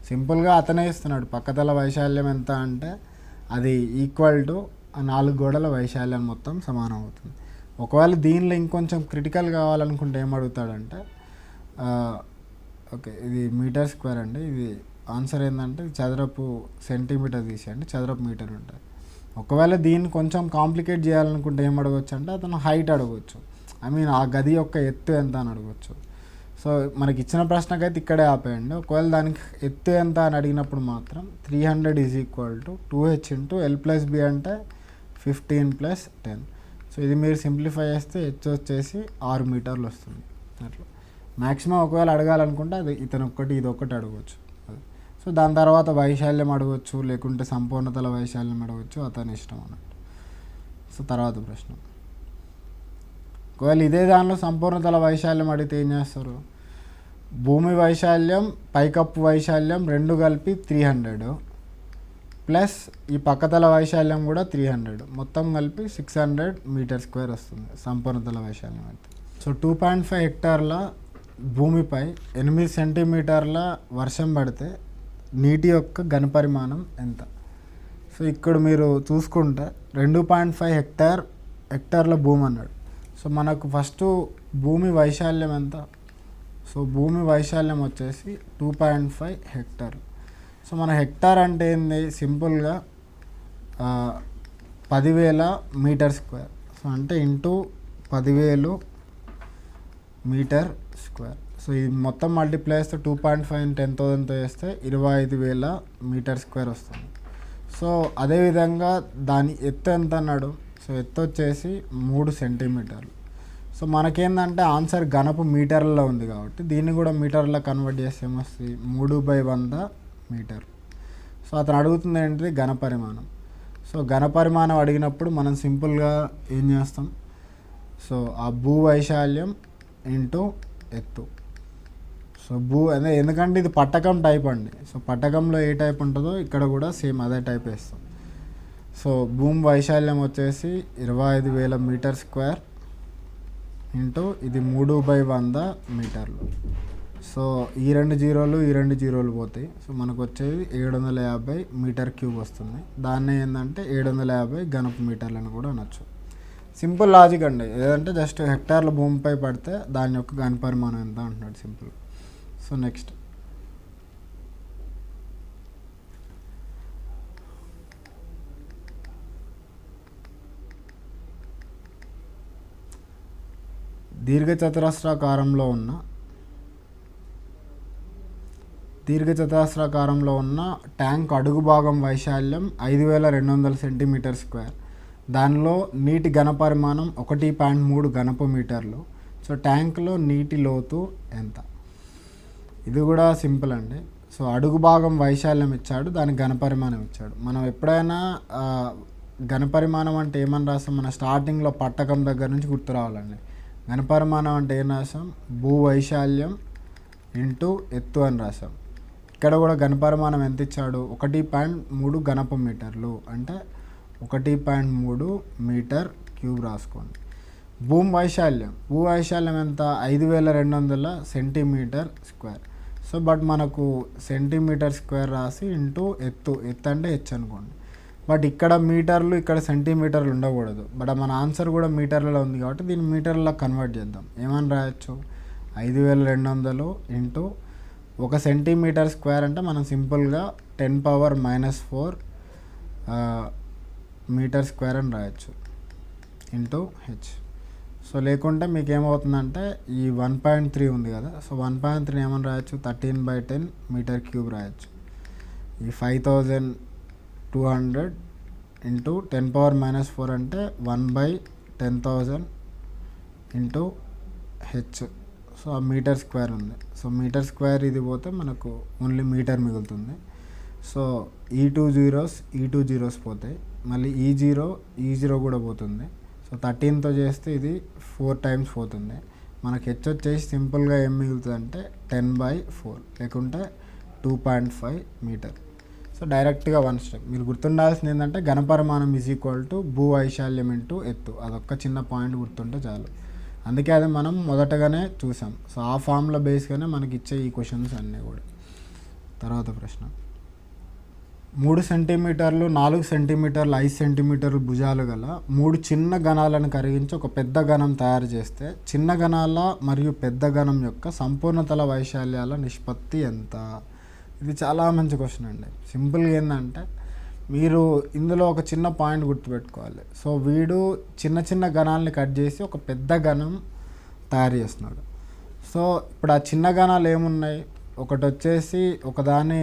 సింపుల్గా అతనే ఇస్తున్నాడు పక్కతల వైశాల్యం ఎంత అంటే అది ఈక్వల్ టు ఆ 4 గోడల వైశాల్యం మొత్తం సమానం అవుతుంది. ఒకవేళ దీనిలో ఇంకొంచెం క్రిటికల్ కావాలనుకుంటే ఏం అడుగుతాడంటే ఓకే ఇది m² అండి, ఇది ఆన్సర్ ఏంటంటే చదరపు సెంటీమీటర్ తీసేయండి, చదరపు మీటర్ ఉంటుంది. ఒకవేళ దీన్ని కొంచెం కాంప్లికేట్ చేయాలనుకుంటే ఏం అడగవచ్చు అంటే అతను హైట్ అడగవచ్చు, ఆ గది యొక్క ఎత్తు ఎంత అని అడగవచ్చు. సో మనకి ఇచ్చిన ప్రశ్నకైతే ఇక్కడే ఆపేయండి. ఒకవేళ దానికి ఎత్తు ఎంత అని అడిగినప్పుడు మాత్రం 300 = 2H × L + B అంటే 15 + 10. సో ఇది మీరు సింప్లిఫై చేస్తే హెచ్ వచ్చేసి 6 మీటర్లు వస్తుంది. అట్లా మ్యాక్సిమం ఒకవేళ అడగాలనుకుంటే అది ఇతను ఒక్కటి ఇది ఒకటి అడగవచ్చు. సో దాని తర్వాత వైశాల్యం అడగవచ్చు, లేకుంటే సంపూర్ణతల వైశాల్యం అడగవచ్చు, అతని ఇష్టం అన్నట్టు. సో తర్వాత ప్రశ్న ఒకవేళ ఇదే దానిలో సంపూర్ణతల వైశాల్యం అడిగితే ఏం చేస్తారు భూమి వైశాల్యం పైకప్పు వైశాల్యం రెండు కలిపి 300 ప్లస్ ఈ పక్కతల వైశాల్యం కూడా 300 మొత్తం కలిపి 600 m² వస్తుంది సంపూర్ణతల వైశాల్యం అయితే. సో 2.5 హెక్టార్ల భూమిపై 8 సెంటీమీటర్ల వర్షం పడితే నీటి యొక్క ఘనపరిమాణం ఎంత? సో ఇక్కడ మీరు చూసుకుంటే 2.5 హెక్టార్ల భూమి అన్నాడు. సో మనకు ఫస్ట్ భూమి వైశాల్యం ఎంత? సో భూమి వైశాల్యం వచ్చేసి 2.5 హెక్టార్లు. సో మన హెక్టార్ అంటే ఏంది సింపుల్గా 10,000 m². సో అంటే ఇంటూ 10,000 m². సో ఇది మొత్తం మల్టిప్లై చేస్తే 2.5 × 10,000తో చేస్తే 25,000 m² వస్తుంది. సో అదేవిధంగా దాని ఎత్తు ఎంత అన్నాడు? సో ఎత్తు వచ్చేసి 3 సెంటీమీటర్లు. సో మనకేందంటే ఆన్సర్ ఘనపు మీటర్లలో ఉంది కాబట్టి దీన్ని కూడా మీటర్లో కన్వర్ట్ చేస్తే ఏమొస్తుంది 3/100 మీటర్. సో అతను అడుగుతుంది ఏంటిది ఘనపరిమాణం. సో ఘనపరిమాణం అడిగినప్పుడు మనం సింపుల్గా ఏం చేస్తాం సో ఆ భూ వైశాల్యం ఇంటూ ఎత్తు. సో అదే ఎందుకంటే ఇది పట్టకం టైప్ అండి. సో పట్టకంలో ఏ టైప్ ఉంటుందో ఇక్కడ కూడా సేమ్ అదే టైప్ వేస్తాం. సో భూమి వైశాల్యం వచ్చేసి 25,000 m² ఇంటూ ఇది 3/100 మీటర్లు. సో ఈ 2 జీరోలు పోతాయి. సో మనకు వచ్చేది 750 m³ వస్తుంది. దాన్ని ఏంటంటే 750 ఘనపు మీటర్లను కూడా అనొచ్చు. సింపుల్ లాజిక్ అండి. ఏదంటే జస్ట్ హెక్టార్ల భూమిపై పడితే దాని యొక్క ఘనపరిమాణం ఎంత అంటున్నాడు సింపుల్. సో నెక్స్ట్ దీర్ఘచతురస్రాకారంలో ఉన్న దీర్ఘచతురస్రాకారంలో ఉన్న ట్యాంక్ అడుగు భాగం వైశాల్యం 5200 సెంటీమీటర్ స్క్వేర్. దానిలో నీటి ఘనపరిమాణం 1.3 ఘనపు మీటర్లు. సో ట్యాంక్లో నీటి లోతు ఎంత? ఇది కూడా సింపుల్ అండి. సో అడుగు భాగం వైశాల్యం ఇచ్చాడు, దానికి ఘనపరిమాణం ఇచ్చాడు. మనం ఎప్పుడైనా ఘనపరిమాణం అంటే ఏమని రాస్తాం? మన స్టార్టింగ్లో పట్టకం దగ్గర నుంచి గుర్తు రావాలండి. ఘనపరిమాణం అంటే ఏం రాసాం? భూ వైశాల్యం ఇంటూ ఎత్తు అని రాసాం. ఇక్కడ కూడా ఘనపరిమాణం ఎంత ఇచ్చాడు? 1.3 ఘనపు మీటర్లు, అంటే 1.3 మీటర్ క్యూబ్ రాసుకోండి. భూ వైశాల్యం ఎంత? 5200 సెంటీమీటర్ స్క్వేర్. సో బట్ మనకు సెంటీమీటర్ స్క్వేర్ రాసి ఇంటూ ఎత్తు అంటే హెచ్ అనుకోండి. బట్ ఇక్కడ మీటర్లు, ఇక్కడ సెంటీమీటర్లు ఉండకూడదు. బట్ మన ఆన్సర్ కూడా మీటర్లలో ఉంది కాబట్టి దీన్ని మీటర్లలో కన్వర్ట్ చేద్దాం. ఏమని రాయొచ్చు? 5200 ఇంటూ 1 సెంటీమీటర్ స్క్వేర్ అంటే మనం సింపుల్గా 10⁻⁻⁴ మీటర్ స్క్వేర్ అని రాయొచ్చు ఇంటూ హెచ్. సో లేకుంటే మీకు ఏమవుతుందంటే ఈ 1.3 ఉంది కదా, సో 1.3 ఏమని రాయొచ్చు? 13/10 మీటర్ క్యూబ్ రాయొచ్చు. ఈ 5200 ఇంటూ 10⁻⁻⁴ అంటే 1/10,000 ఇంటూ హెచ్. సో ఆ మీటర్ స్క్వేర్ ఉంది. సో మీటర్ స్క్వేర్ ఇది పోతే మనకు ఓన్లీ మీటర్ మిగులుతుంది. సో ఈ టూ జీరోస్ పోతాయి, మళ్ళీ ఈ జీరో కూడా పోతుంది. సో 13తో చేస్తే ఇది 4 టైమ్స్ పోతుంది. మనకి హెచ్ వచ్చేసి సింపుల్గా ఏం మిగులుతుంది అంటే 10/4 లేకుంటే 2.5 మీటర్. సో డైరెక్ట్గా 1 స్టెప్. మీరు గుర్తుండాల్సింది ఏంటంటే ఘనపరిమాణం = భూ వైశాల్యం ఇంటూ ఎత్తు. అదొక్క చిన్న పాయింట్ గుర్తుంటే చాలు. అందుకే అది మనం మొదటగానే చూసాం. సో ఆ ఫామ్లో బేస్గానే మనకి ఇచ్చే ఈ క్వశ్చన్స్ అన్నీ కూడా. తర్వాత ప్రశ్న, 3 సెంటీమీటర్లు, 4 సెంటీమీటర్లు, 5 సెంటీమీటర్లు భుజాలు గల 3 చిన్న గణాలను కరిగించి ఒక పెద్ద గణం తయారు చేస్తే చిన్న గణాల మరియు పెద్ద గణం యొక్క సంపూర్ణతల వైశాల్యాల నిష్పత్తి ఎంత? ఇది చాలా మంచి క్వశ్చన్ అండి. సింపుల్గా ఏంటంటే మీరు ఇందులో ఒక చిన్న పాయింట్ గుర్తుపెట్టుకోవాలి. సో వీడు చిన్న చిన్న గణాలని కట్ చేసి ఒక పెద్ద గణం తయారు చేస్తున్నాడు. సో ఇప్పుడు ఆ చిన్న గణాలు ఏమున్నాయి? ఒకటి వచ్చేసి ఒకదాని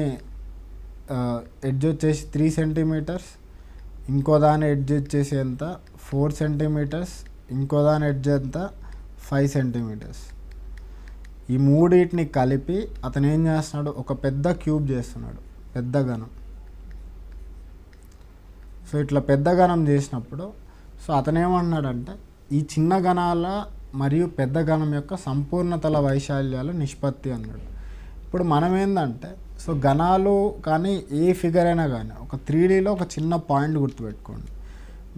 ఎడ్జ్ వచ్చేసి 3 సెంటీమీటర్స్, ఇంకో దాని ఎడ్జ్ వచ్చేసి ఎంత? 4 సెంటీమీటర్స్, ఇంకో దాని ఎడ్జ్ ఎంత? 5 సెంటీమీటర్స్. ఈ మూడింటిని కలిపి అతను ఏం చేస్తున్నాడు? ఒక పెద్ద క్యూబ్ చేస్తున్నాడు, పెద్ద గణం. సో ఇట్లా పెద్ద గణం చేసినప్పుడు సో అతను ఏమన్నాడంటే ఈ చిన్న గణాల మరియు పెద్ద గణం యొక్క సంపూర్ణతల వైశాల్యాల నిష్పత్తి అన్నాడు. ఇప్పుడు మనం ఏంటంటే సో గణాలు కానీ ఏ ఫిగర్ అయినా కానీ ఒక 3Dలో ఒక చిన్న పాయింట్ గుర్తుపెట్టుకోండి.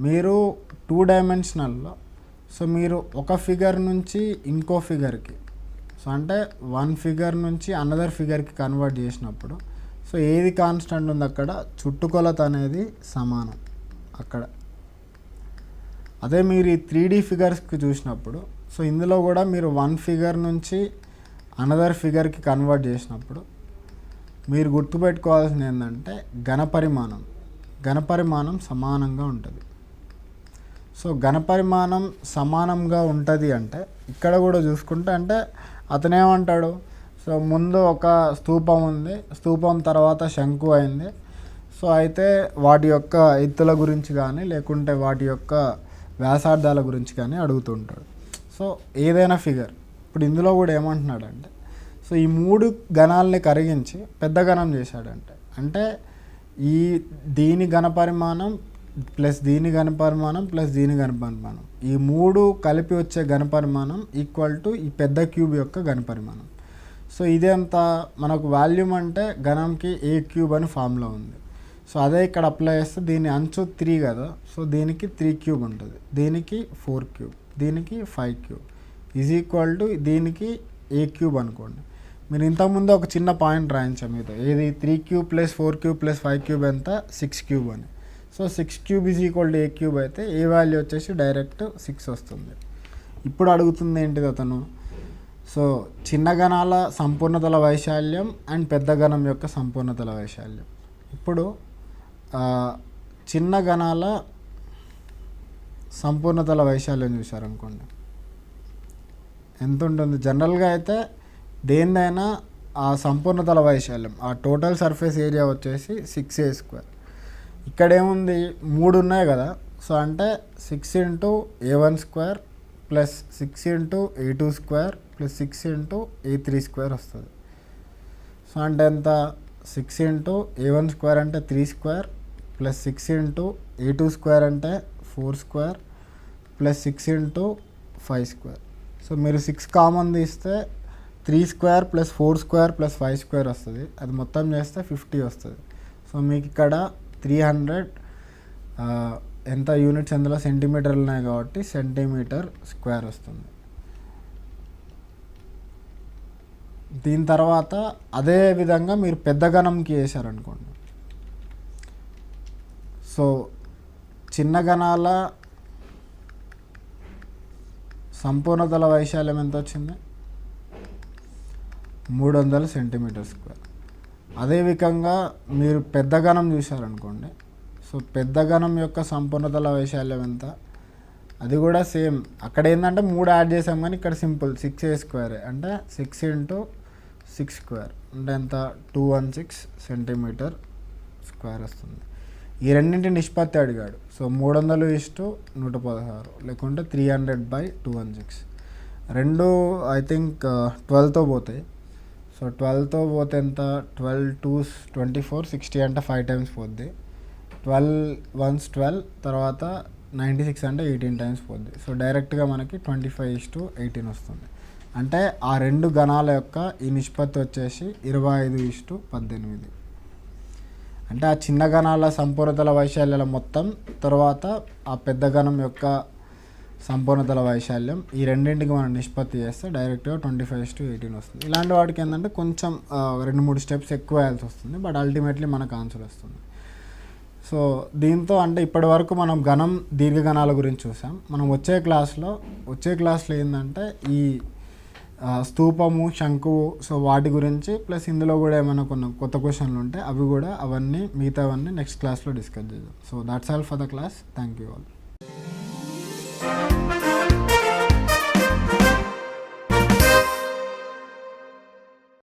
మీరు 2 డైమెన్షనల్లో సో మీరు ఒక ఫిగర్ నుంచి ఇంకో ఫిగర్కి, సో అంటే 1 ఫిగర్ నుంచి అనదర్ ఫిగర్కి కన్వర్ట్ చేసినప్పుడు సో ఏది కాన్స్టెంట్ ఉంది? అక్కడ చుట్టుకొలత అనేది సమానం అక్కడ. అదే మీరు ఈ 3D ఫిగర్స్కి చూసినప్పుడు సో ఇందులో కూడా మీరు 1 ఫిగర్ నుంచి అనదర్ ఫిగర్కి కన్వర్ట్ చేసినప్పుడు మీరు గుర్తుపెట్టుకోవాల్సింది ఏంటంటే ఘనపరిమాణం సమానంగా ఉంటుంది. సో ఘనపరిమాణం సమానంగా ఉంటుంది అంటే ఇక్కడ కూడా చూసుకుంటే అంటే అతనేమంటాడు? సో ముందు ఒక స్తూపం ఉంది, స్తూపం తర్వాత శంకు అయింది. సో అయితే వాటి యొక్క ఎత్తుల గురించి కానీ లేకుంటే వాటి యొక్క వ్యాసార్థాల గురించి కానీ అడుగుతుంటాడు. సో ఏదైనా ఫిగర్ ఇప్పుడు ఇందులో కూడా ఏమంటున్నాడంటే సో ఈ 3 గణాలని కరిగించి పెద్ద గణం చేశాడంటే అంటే దీని ఘనపరిమాణం ప్లస్ దీని ఘనపరిమాణం ప్లస్ దీని ఘనపరిమాణం, ఈ 3 కలిపి వచ్చే ఘనపరిమాణం = ఈ పెద్ద క్యూబ్ యొక్క ఘనపరిమాణం. సో ఇదేంత? మనకు వాల్యూమ్ అంటే ఘనంకి A³ అని ఫామ్లో ఉంది. సో అదే ఇక్కడ అప్లై చేస్తే దీని అంచు 3 కదా, సో దీనికి 3³ ఉంటుంది, దీనికి 4³ దీనికి 5³ దీనికి A³ అనుకోండి. మీరు ఇంతకుముందు ఒక చిన్న పాయింట్ రాయించాం మీతో, ఏది 3³ + 4³ + 5³ ఎంత? 6³ అని. సో 6³ A³ అయితే ఏ వాల్యూ వచ్చేసి డైరెక్ట్ 6 వస్తుంది. ఇప్పుడు అడుగుతుంది ఏంటిది అతను? సో చిన్న గణాల సంపూర్ణతల వైశాల్యం అండ్ పెద్ద గణం యొక్క సంపూర్ణతల వైశాల్యం. ఇప్పుడు చిన్న గణాల సంపూర్ణతల వైశాల్యం చూసారనుకోండి ఎంత ఉంటుంది? జనరల్గా అయితే దేనిదైనా ఆ సంపూర్ణతల వైశాల్యం, ఆ టోటల్ సర్ఫేస్ ఏరియా వచ్చేసి 6a². ఇక్కడ ఏముంది, 3 ఉన్నాయి కదా. సో అంటే 6 × a1² plus 6 × a2² plus 6 × a3² వస్తుంది. సో అంటే ఎంత, 6 × a1² అంటే 3² ప్లస్ 6 × a2² అంటే 4² ప్లస్ 6 × 5². సో మీరు 6 కామన్ తీస్తే 3² ప్లస్ 4² ప్లస్ 5² వస్తుంది. అది మొత్తం చేస్తే 50 వస్తుంది. సో మీకు ఇక్కడ 300 ఎంత యూనిట్స్ అందులో సెంటీమీటర్లు ఉన్నాయి కాబట్టి cm² వస్తుంది. దీని తర్వాత అదే విధంగా మీరు పెద్ద ఘనంకి వేసారనుకోండి. సో చిన్న ఘనాల సంపూర్ణతల వైశాల్యం ఎంత వచ్చింది, 300 cm². అదే విధంగా మీరు పెద్ద ఘనం చూసారనుకోండి. సో పెద్ద ఘనం యొక్క సంపూర్ణతల వైశాల్యం ఎంత, అది కూడా సేమ్. అక్కడ ఏంటంటే 3 యాడ్ చేసాం కానీ ఇక్కడ సింపుల్ 6a² అంటే 6 × 6² అంటే ఎంత, 216 cm² వస్తుంది. ఈ రెండింటి నిష్పత్తి అడిగాడు. సో 300:116 లేకుంటే 300/216. రెండు ఐ థింక్ 12తో పోతాయి. సో 12తో పోతే ఎంత, 12 2s 24, 60 అంటే 5 times పోద్ది. 12 1s 12 తర్వాత 96 అంటే 18 times పోద్ది. సో డైరెక్ట్గా మనకి 25:18 వస్తుంది. అంటే ఆ రెండు ఘనాల యొక్క ఈ నిష్పత్తి వచ్చేసి 25:18. అంటే ఆ చిన్న ఘనాల సంపూర్ణతల వైశాల్యాల మొత్తం తర్వాత ఆ పెద్ద ఘనం యొక్క సంపూర్ణతల వైశాల్యం, ఈ రెండింటికి మనం నిష్పత్తి చేస్తే డైరెక్ట్గా 25:18 వస్తుంది. ఇలాంటి వాటికి ఏంటంటే కొంచెం 2-3 స్టెప్స్ ఎక్కువ వేయాల్సి వస్తుంది, బట్ అల్టిమేట్లీ మనకు ఆన్సర్ వస్తుంది. సో దీంతో అంటే ఇప్పటి వరకు మనం ఘనం దీర్ఘఘనాల గురించి చూసాం. మనం వచ్చే క్లాస్లో ఏంటంటే ఈ స్తూపము, శంకువు, సో వాటి గురించి ప్లస్ ఇందులో కూడా ఏమైనా కొన్ని కొత్త క్వశ్చన్లు ఉంటే అవి కూడా అవన్నీ మిగతావన్నీ నెక్స్ట్ క్లాస్లో డిస్కస్ చేద్దాం. So that's all for the class. Thank you all.